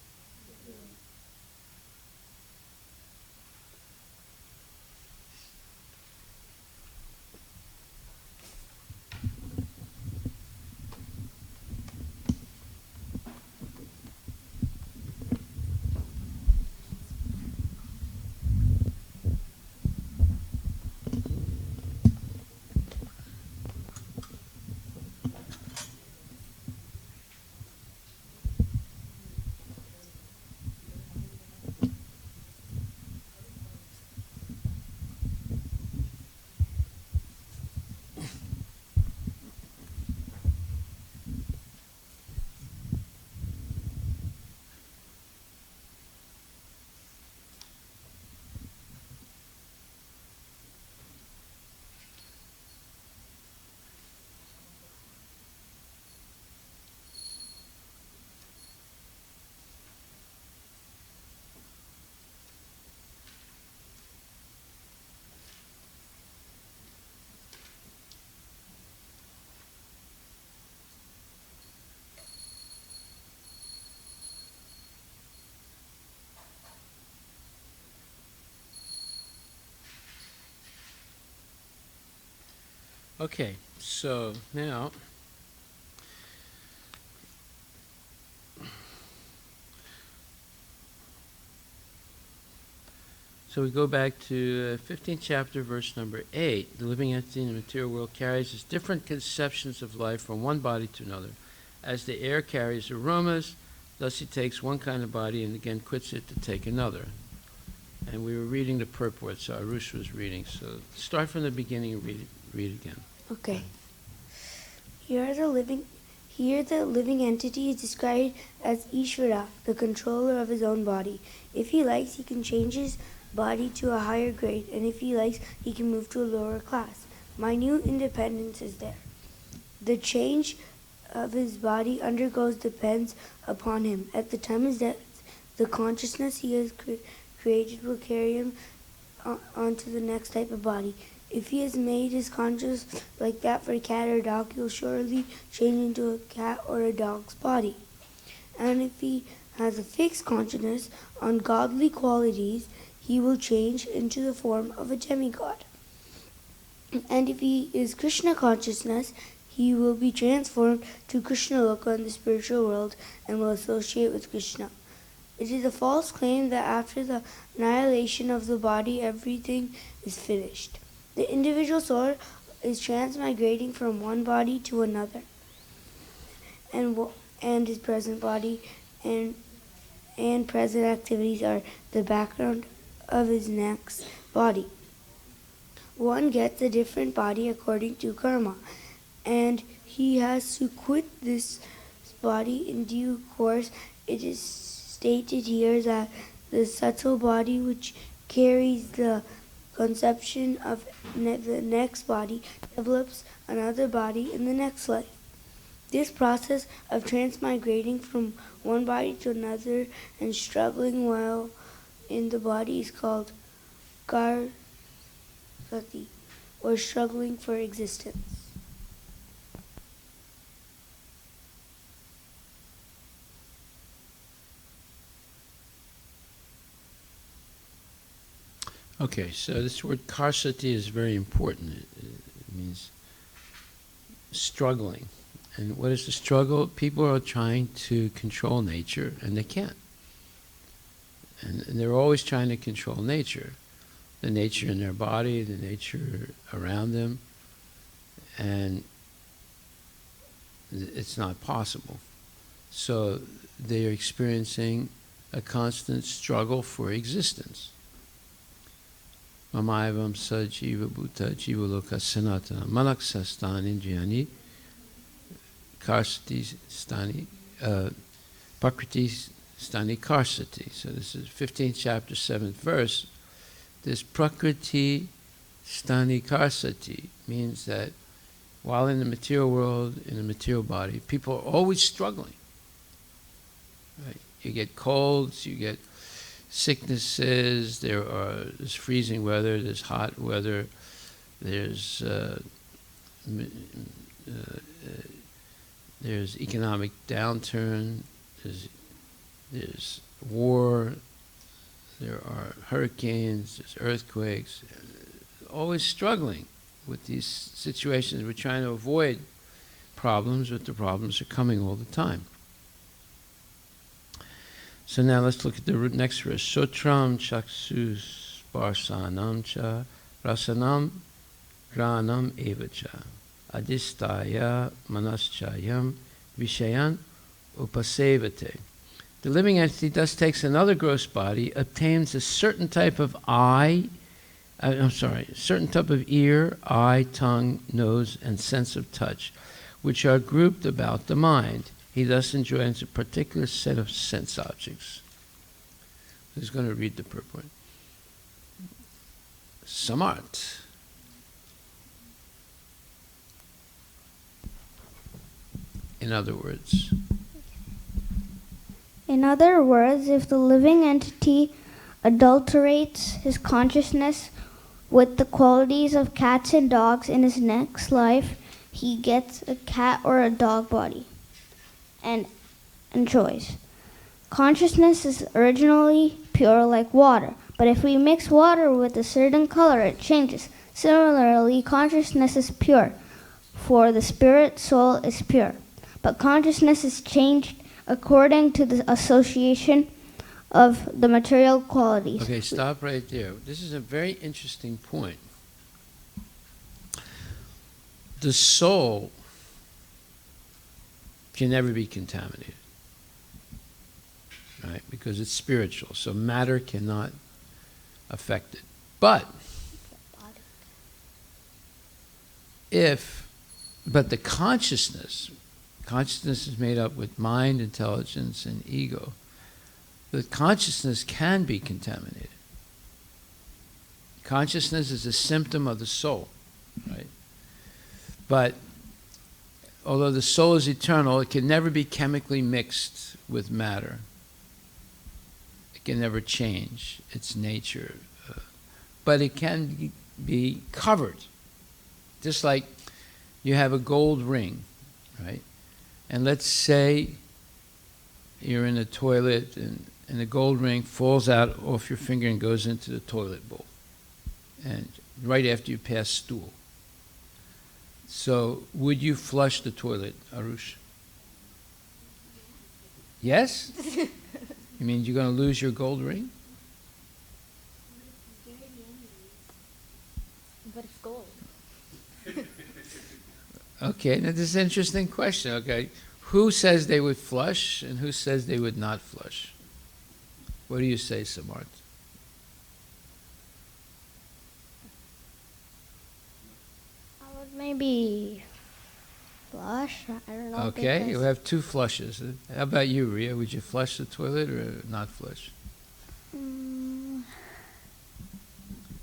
Okay, so now so we go back to 15th chapter, verse number 8. The living entity in the material world carries its different conceptions of life from one body to another. As the air carries aromas, thus he takes one kind of body and again quits it to take another. And we were reading the purport, so Arush was reading. So start from the beginning and read again. Okay. Here the living entity is described as Ishvara, the controller of his own body. If he likes, he can change his body to a higher grade, and if he likes, he can move to a lower class. Minute independence is there. The change of his body undergoes depends upon him. At the time of death, the consciousness he has created will carry him onto the next type of body. If he has made his conscious like that for a cat or a dog, he will surely change into a cat or a dog's body. And if he has a fixed consciousness on godly qualities, he will change into the form of a demigod. And if he is Krishna consciousness, he will be transformed to Krishna Loka in the spiritual world and will associate with Krishna. It is a false claim that after the annihilation of the body, everything is finished. The individual soul is transmigrating from one body to another, and his present body and present activities are the background of his next body. One gets a different body according to karma, and he has to quit this body in due course. It is stated here that the subtle body which carries the conception of the next body develops another body in the next life. This process of transmigrating from one body to another and struggling while in the body is called karsati, or struggling for existence. Okay, so this word karsati is very important. It means struggling. And what is the struggle? People are trying to control nature, and they can't. And they're always trying to control nature. The nature in their body, the nature around them. And it's not possible. So they're experiencing a constant struggle for existence. Mamayavam sajiva bhuta jiva loka sanatana manaksa stani jnani karsati stani prakriti stani karsati. So this is 15th chapter, 7th verse. This prakriti stani karsati means that while in the material world, in the material body, people are always struggling. Right? You get colds, you get sicknesses, there's freezing weather, there's hot weather, there's economic downturn, there's war, there are hurricanes, there's earthquakes, always struggling with these situations. We're trying to avoid problems, but the problems are coming all the time. So now let's look at the next verse. Sotram chaksus parsanam cha rasanam granam evacha adistaya manaschayam vishayan upasevate. The living entity thus takes another gross body, obtains a certain type of certain type of ear, eye, tongue, nose, and sense of touch, which are grouped about the mind. He thus enjoys a particular set of sense objects. Who's going to read the purport? Samart. In other words, if the living entity adulterates his consciousness with the qualities of cats and dogs in his next life, he gets a cat or a dog body and enjoys. Consciousness is originally pure like water, but if we mix water with a certain color, it changes. Similarly, consciousness is pure, for the spirit soul is pure. But consciousness is changed according to the association of the material qualities. Okay, stop right there. This is a very interesting point. The soul can never be contaminated, right? Because it's spiritual, so matter cannot affect it. But the consciousness is made up with mind, intelligence, and ego. The consciousness can be contaminated. Consciousness is a symptom of the soul, right? But although the soul is eternal, it can never be chemically mixed with matter. It can never change its nature. But it can be covered. Just like you have a gold ring, right? And let's say you're in the toilet and the gold ring falls out off your finger and goes into the toilet bowl. And right after you pass stool. So would you flush the toilet, Arush? Yes? You mean you're going to lose your gold ring? But it's gold. Okay, now this is an interesting question, okay? Who says they would flush and who says they would not flush? What do you say, Samart? I would maybe flush. I don't know. Okay, you have two flushes. How about you, Ria? Would you flush the toilet or not flush?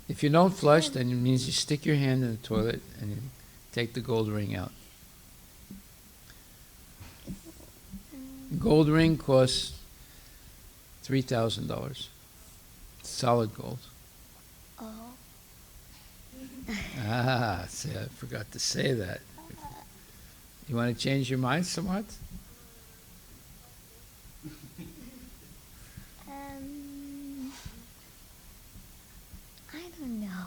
If you don't flush, then it means you stick your hand in the toilet and you take the gold ring out. Gold ring costs $3,000. Solid gold. Oh. See, I forgot to say that. You want to change your mind somewhat? I don't know.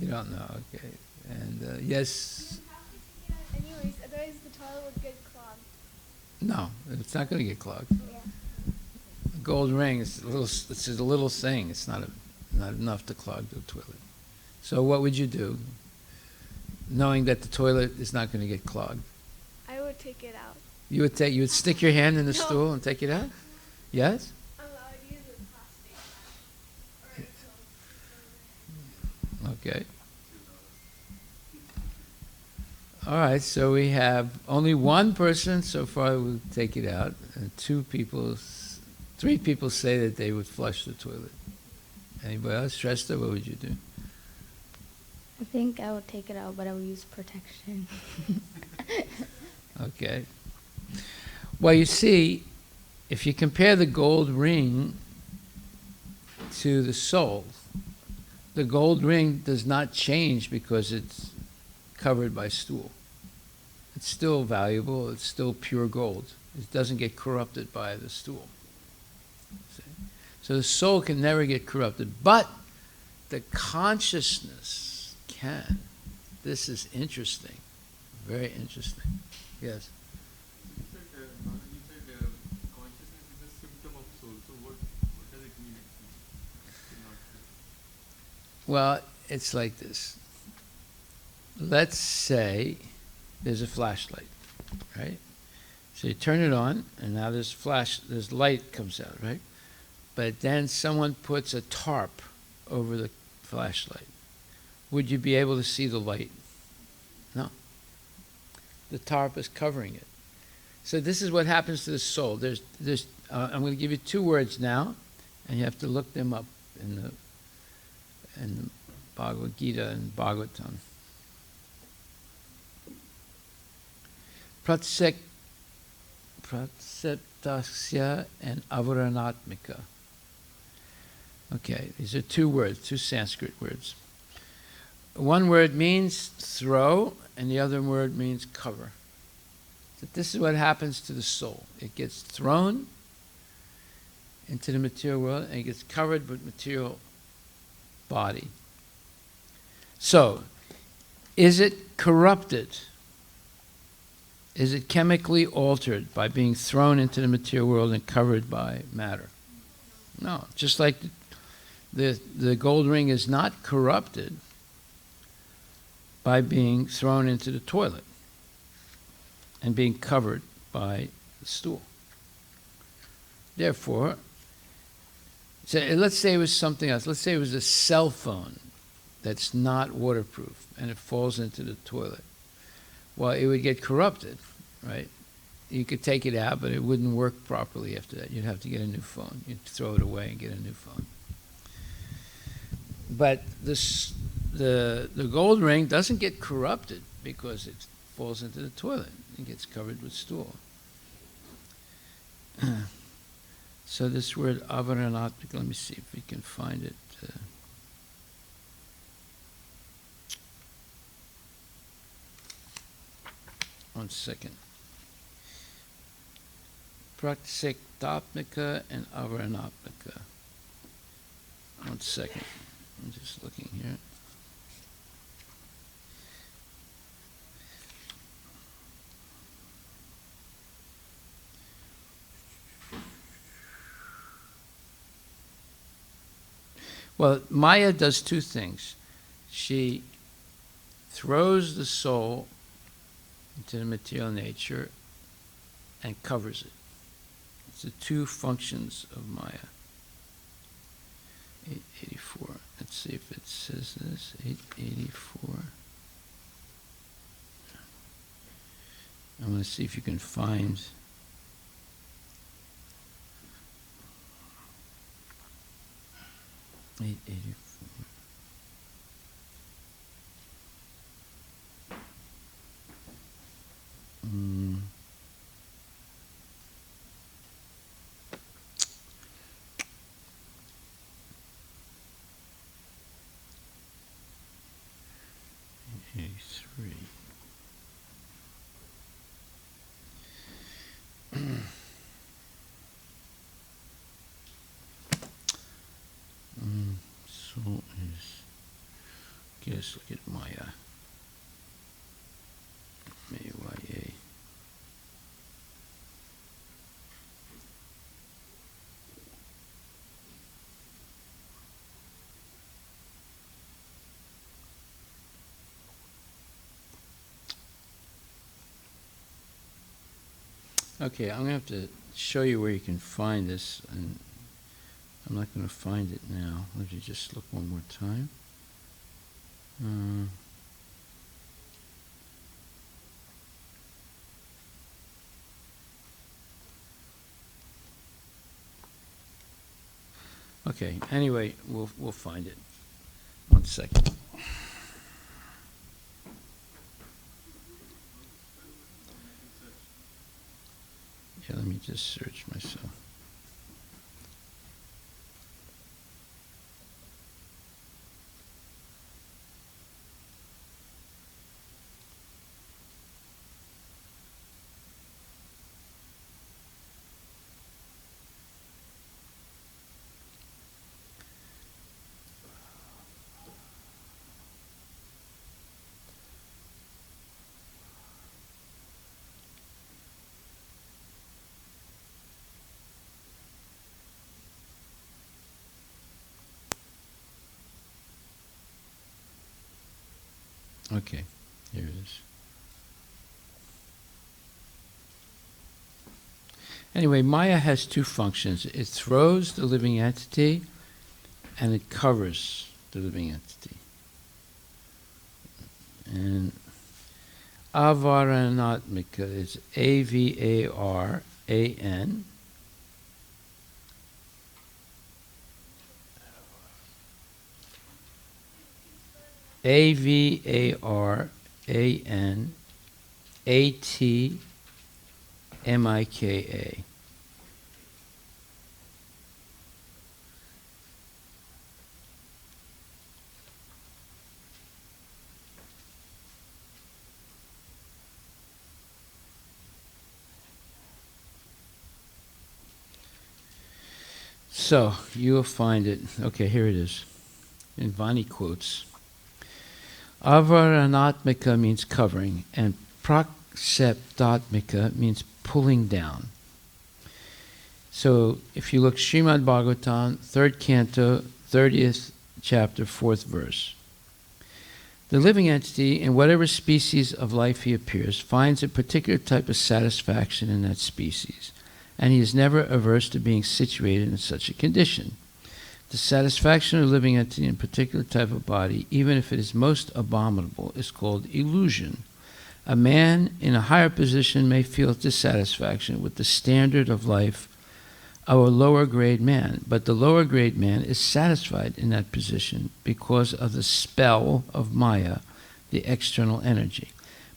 You don't know, okay. And yes, Anyways, otherwise the toilet would get clogged. no, it's not going to get clogged. Yeah. A gold ring is it's a little thing. It's not enough to clog the toilet. So what would you do, knowing that the toilet is not going to get clogged? I would take it out. You would stick your hand in the No. stool and take it out? Yes? I would use a plastic bag. Okay. All right, so we have only one person so far who would take it out, and three people say that they would flush the toilet. Anybody else? Shrestha, what would you do? I think I would take it out, but I would use protection. Okay. Well, you see, if you compare the gold ring to the soul, the gold ring does not change because it's covered by stool. It's still valuable. It's still pure gold. It doesn't get corrupted by the stool. See? So the soul can never get corrupted, but the consciousness can. This is interesting. Very interesting. Yes? You said consciousness is a symptom of soul. So what does it mean actually? Well, it's like this. Let's say there's a flashlight, right? So you turn it on, and now there's light comes out, right? But then someone puts a tarp over the flashlight. Would you be able to see the light? No. The tarp is covering it. So this is what happens to the soul. I'm going to give you two words now, and you have to look them up in the Bhagavad Gita and Bhagavatam. Pratseptasya and avaranatmika. Okay, these are two words, two Sanskrit words. One word means throw, and the other word means cover. So this is what happens to the soul. It gets thrown into the material world, and it gets covered with material body. So, is it corrupted? is it chemically altered by being thrown into the material world and covered by matter? No. Just like the gold ring is not corrupted by being thrown into the toilet and being covered by the stool. Therefore, so let's say it was something else. Let's say it was a cell phone that's not waterproof and it falls into the toilet. Well, it would get corrupted, right? You could take it out, but it wouldn't work properly after that. You'd have to get a new phone. You'd throw it away and get a new phone. But the gold ring doesn't get corrupted because it falls into the toilet. It gets covered with stool. So this word avaranatmika, let me see if we can find it. 1 second. Praktisektatmika and avaranatmika. 1 second. I'm just looking here. Well, Maya does two things. She throws the soul into the material nature and covers it. It's the two functions of Maya. 884. Let's see if it says this. 884. I want to see if you can find. Soul is. Okay, let's look at Maya. Maya. Okay, I'm going to have to show you where you can find this, and I'm not going to find it now. Let me just look one more time. Okay, anyway, we'll find it. 1 second. Yeah, let me just search myself. Okay, here it is. Anyway, Maya has two functions. It throws the living entity and it covers the living entity. And avaranatmika is A-V-A-R-A-N. A-V-A-R-A-N-A-T-M-I-K-A. So, you will find it. Okay, here it is. In Vani quotes. Avaranatmika means covering, and prakseptatmika means pulling down. So if you look Srimad Bhagavatam, 3rd canto, 30th chapter, 4th verse. The living entity, in whatever species of life he appears, finds a particular type of satisfaction in that species, and he is never averse to being situated in such a condition. The satisfaction of a living entity in a particular type of body, even if it is most abominable, is called illusion. A man in a higher position may feel dissatisfaction with the standard of life of a lower grade man, but the lower grade man is satisfied in that position because of the spell of Maya, the external energy.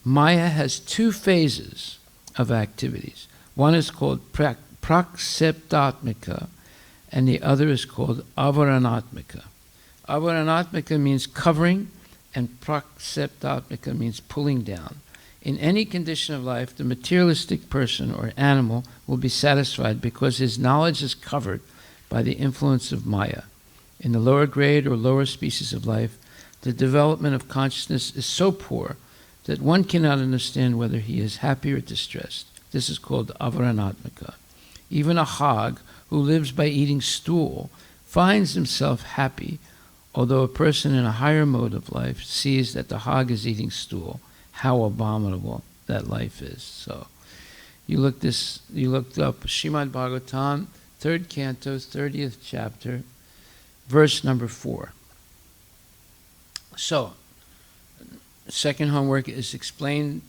Maya has two phases of activities. One is called prakseptatmika, and the other is called avaranatmika. Avaranatmika means covering, and prakseptatmika means pulling down. In any condition of life, the materialistic person or animal will be satisfied because his knowledge is covered by the influence of Maya. In the lower grade or lower species of life, the development of consciousness is so poor that one cannot understand whether he is happy or distressed. This is called avaranatmika. Even a hog who lives by eating stool finds himself happy, although a person in a higher mode of life sees that the hog is eating stool. How abominable that life is. So you looked up Srimad Bhagavatam, 3rd canto, 30th chapter, verse number 4. So, second homework is explain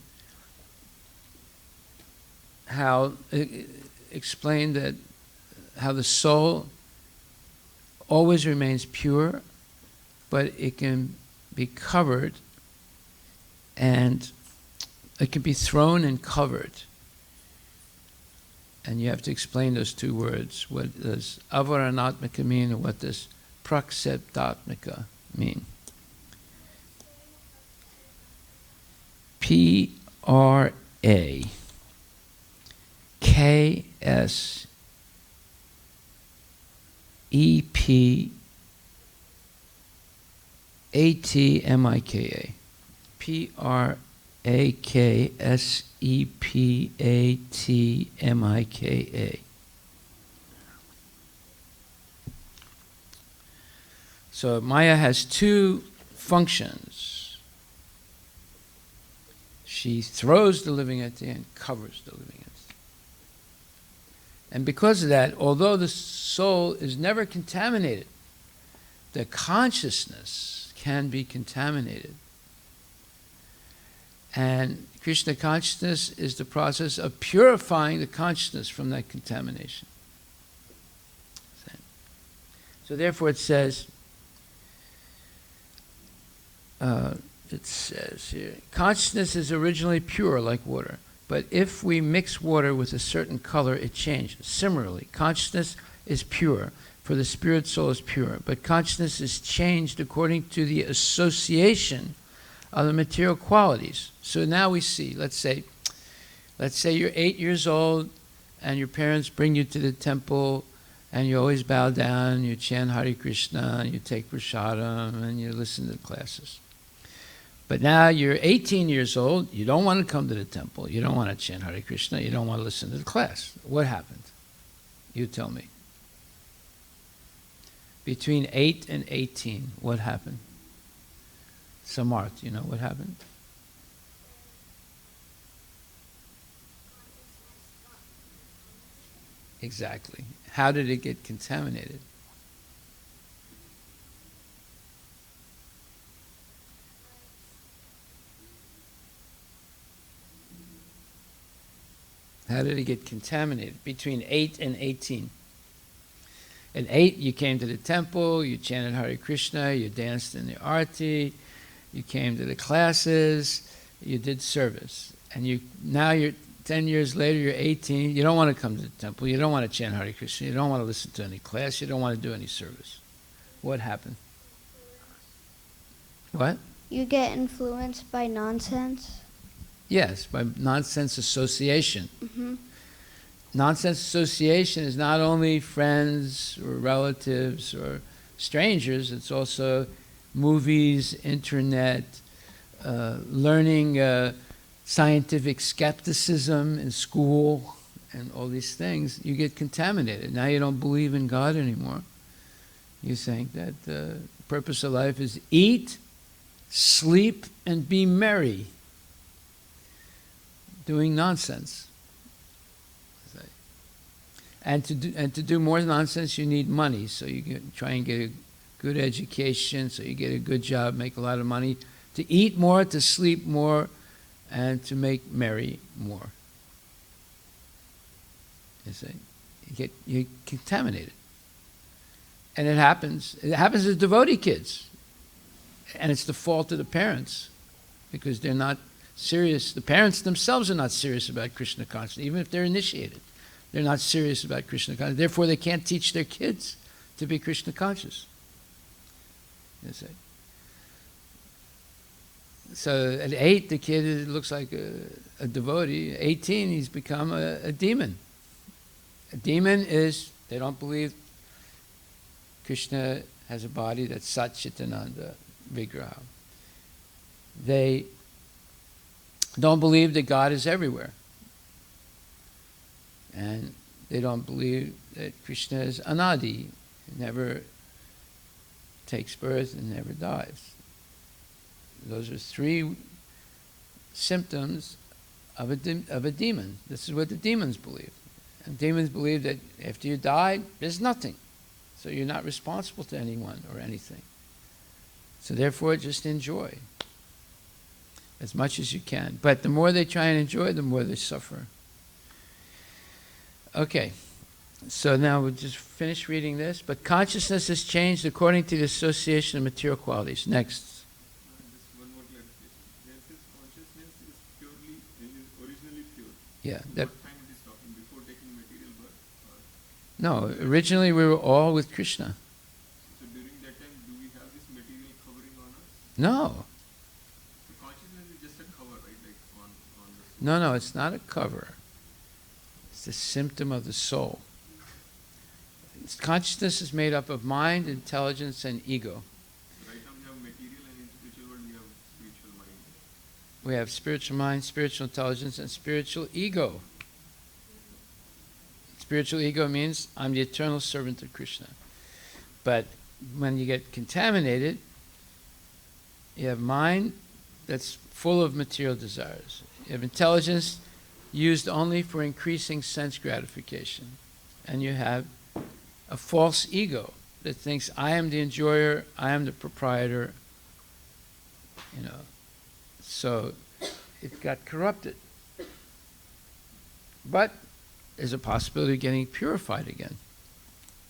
how the soul always remains pure, but it can be covered, and it can be thrown and covered. And you have to explain those two words. What does avaranatmika mean, and what does prakseptatmika mean? Praksepatmika. Praksepatmika. So Maya has two functions. She throws the living entity and covers the living entity. And because of that, although the soul is never contaminated, the consciousness can be contaminated. And Krishna consciousness is the process of purifying the consciousness from that contamination. So therefore it says here, consciousness is originally pure like water, but if we mix water with a certain color, it changes. Similarly, consciousness is pure, for the spirit soul is pure, but consciousness is changed according to the association of the material qualities. So now we see, let's say you're 8 years old and your parents bring you to the temple and you always bow down, you chant Hare Krishna, and you take prasadam, and you listen to the classes. But now you're 18 years old, you don't want to come to the temple, you don't want to chant Hare Krishna, you don't want to listen to the class. What happened? You tell me. Between 8 and 18, what happened? Samarth, you know what happened? Exactly. How did it get contaminated? How did it get contaminated? Between 8 and 18. At 8, you came to the temple, you chanted Hare Krishna, you danced in the arti, you came to the classes, you did service. And now you're 10 years later, you're 18, you don't want to come to the temple, you don't want to chant Hare Krishna, you don't want to listen to any class, you don't want to do any service. What happened? What? You get influenced by nonsense? Yes, by nonsense association. Mm-hmm. Nonsense association is not only friends or relatives or strangers, it's also movies, internet, learning scientific skepticism in school and all these things, you get contaminated. Now you don't believe in God anymore. You think that the purpose of life is eat, sleep, and be merry. Doing nonsense. And to do more nonsense, you need money. So you try and get a good education, so you get a good job, make a lot of money, to eat more, to sleep more, and to make merry more. You see, you contaminated. And it happens to devotee kids. And it's the fault of the parents, because they're not serious. The parents themselves are not serious about Krishna consciousness, even if they're initiated. They're not serious about Krishna consciousness. Therefore, they can't teach their kids to be Krishna conscious. You see. So at 8, the kid looks like a devotee. 18, he's become a demon. A demon is, they don't believe Krishna has a body that's Sat Chitananda Vigraha. They don't believe that God is everywhere. And they don't believe that Krishna is Anadi, never takes birth and never dies. Those are 3 symptoms of a demon. This is what the demons believe. And demons believe that after you die, there's nothing. So you're not responsible to anyone or anything. So therefore, just enjoy as much as you can. But the more they try and enjoy, the more they suffer. Okay, so now we'll just finish reading this. But consciousness is changed according to the association of material qualities. Next. Just one more clarification. When it says consciousness is purely, is originally pure. Yeah. What time it is talking? Before taking material birth? No, originally we were all with Krishna. So during that time, do we have this material covering on us? No. So consciousness is just a cover, right? Like on the soul. No, it's not a cover. It's the symptom of the soul. Consciousness is made up of mind, intelligence, and ego. Right now we have material, and in spiritual world we have spiritual mind. We have spiritual mind, spiritual intelligence, and spiritual ego. Spiritual ego means I'm the eternal servant of Krishna. But when you get contaminated, you have mind that's full of material desires. You have intelligence used only for increasing sense gratification. And you have a false ego that thinks I am the enjoyer, I am the proprietor, you know. So it got corrupted. But there's a possibility of getting purified again,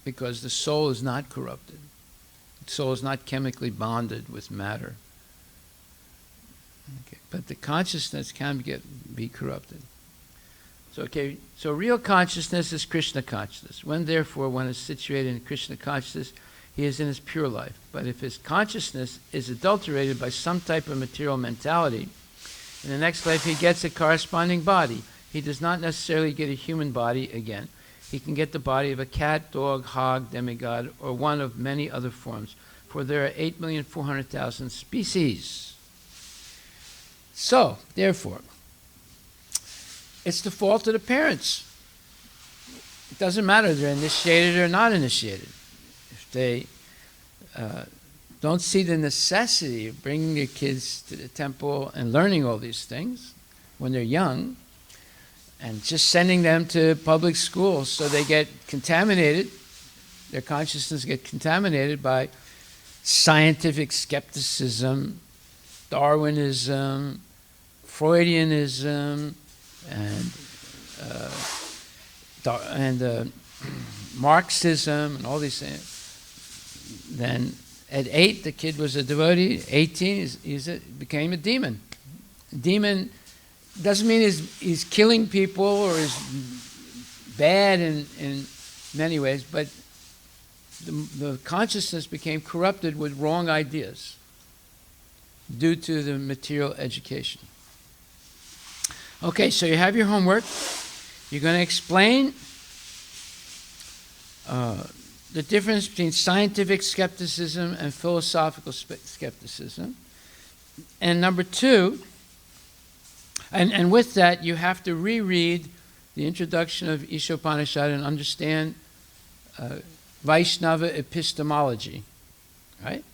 because the soul is not corrupted. The soul is not chemically bonded with matter. Okay. But the consciousness can be corrupted. So real consciousness is Krishna consciousness. When therefore one is situated in Krishna consciousness, he is in his pure life. But if his consciousness is adulterated by some type of material mentality, in the next life he gets a corresponding body. He does not necessarily get a human body again. He can get the body of a cat, dog, hog, demigod, or one of many other forms, for there are 8,400,000 species. So, therefore, it's the fault of the parents. It doesn't matter if they're initiated or not initiated. If they don't see the necessity of bringing their kids to the temple and learning all these things when they're young, and just sending them to public schools so they get contaminated, their consciousness get contaminated by scientific skepticism, Darwinism, Freudianism, and Marxism, and all these things. Then at 8, the kid was a devotee. 18, he became a demon. Demon doesn't mean he's killing people or is bad in many ways, but the consciousness became corrupted with wrong ideas due to the material education. Okay, so you have your homework. You're going to explain the difference between scientific skepticism and philosophical skepticism. And number 2, And with that, you have to reread the introduction of Ishopanishad and understand Vaishnava epistemology, right?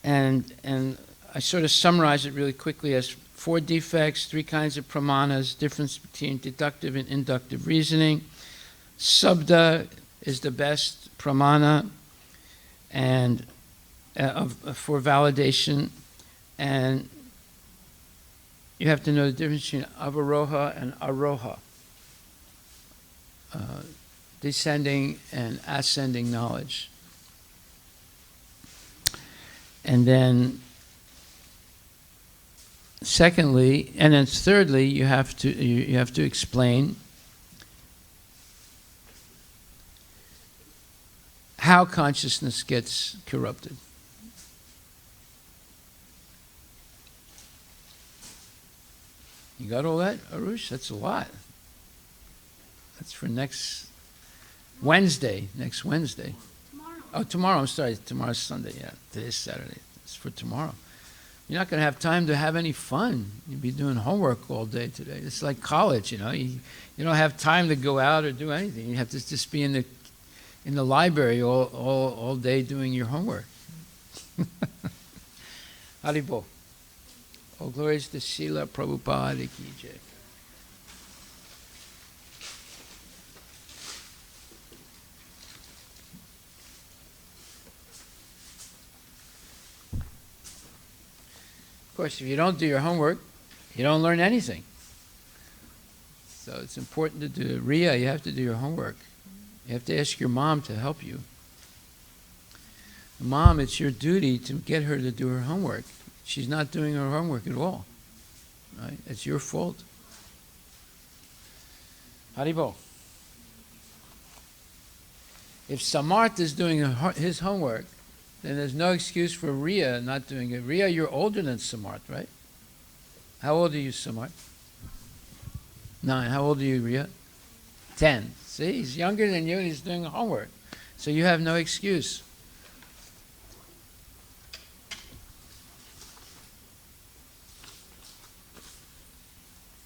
And I sort of summarize it really quickly as 4 defects, 3 kinds of pramanas, difference between deductive and inductive reasoning. Sabda is the best pramana and for validation, and you have to know the difference between avaroha and aroha, descending and ascending knowledge. And then secondly, and then thirdly, you have to explain how consciousness gets corrupted. You got all that, Arush? That's a lot. That's for next Wednesday. Next Wednesday. Tomorrow. Oh, tomorrow. I'm sorry. Tomorrow's Sunday. Yeah, today's Saturday. It's for tomorrow. You're not going to have time to have any fun. You'll be doing homework all day today. It's like college, you know. You don't have time to go out or do anything. You have to just be in the library all day doing your homework. Haribol. All glories to Srila Prabhupada ki jai. Of course, if you don't do your homework, you don't learn anything. So it's important to do Riya. You have to do your homework. You have to ask your mom to help you. Mom, it's your duty to get her to do her homework. She's not doing her homework at all. Right? It's your fault. Haribol. If Samarth is doing his homework, then there's no excuse for Riya not doing it. Riya, you're older than Samarth, right? How old are you, Samarth? 9. How old are you, Riya? 10. See, he's younger than you and he's doing homework. So you have no excuse.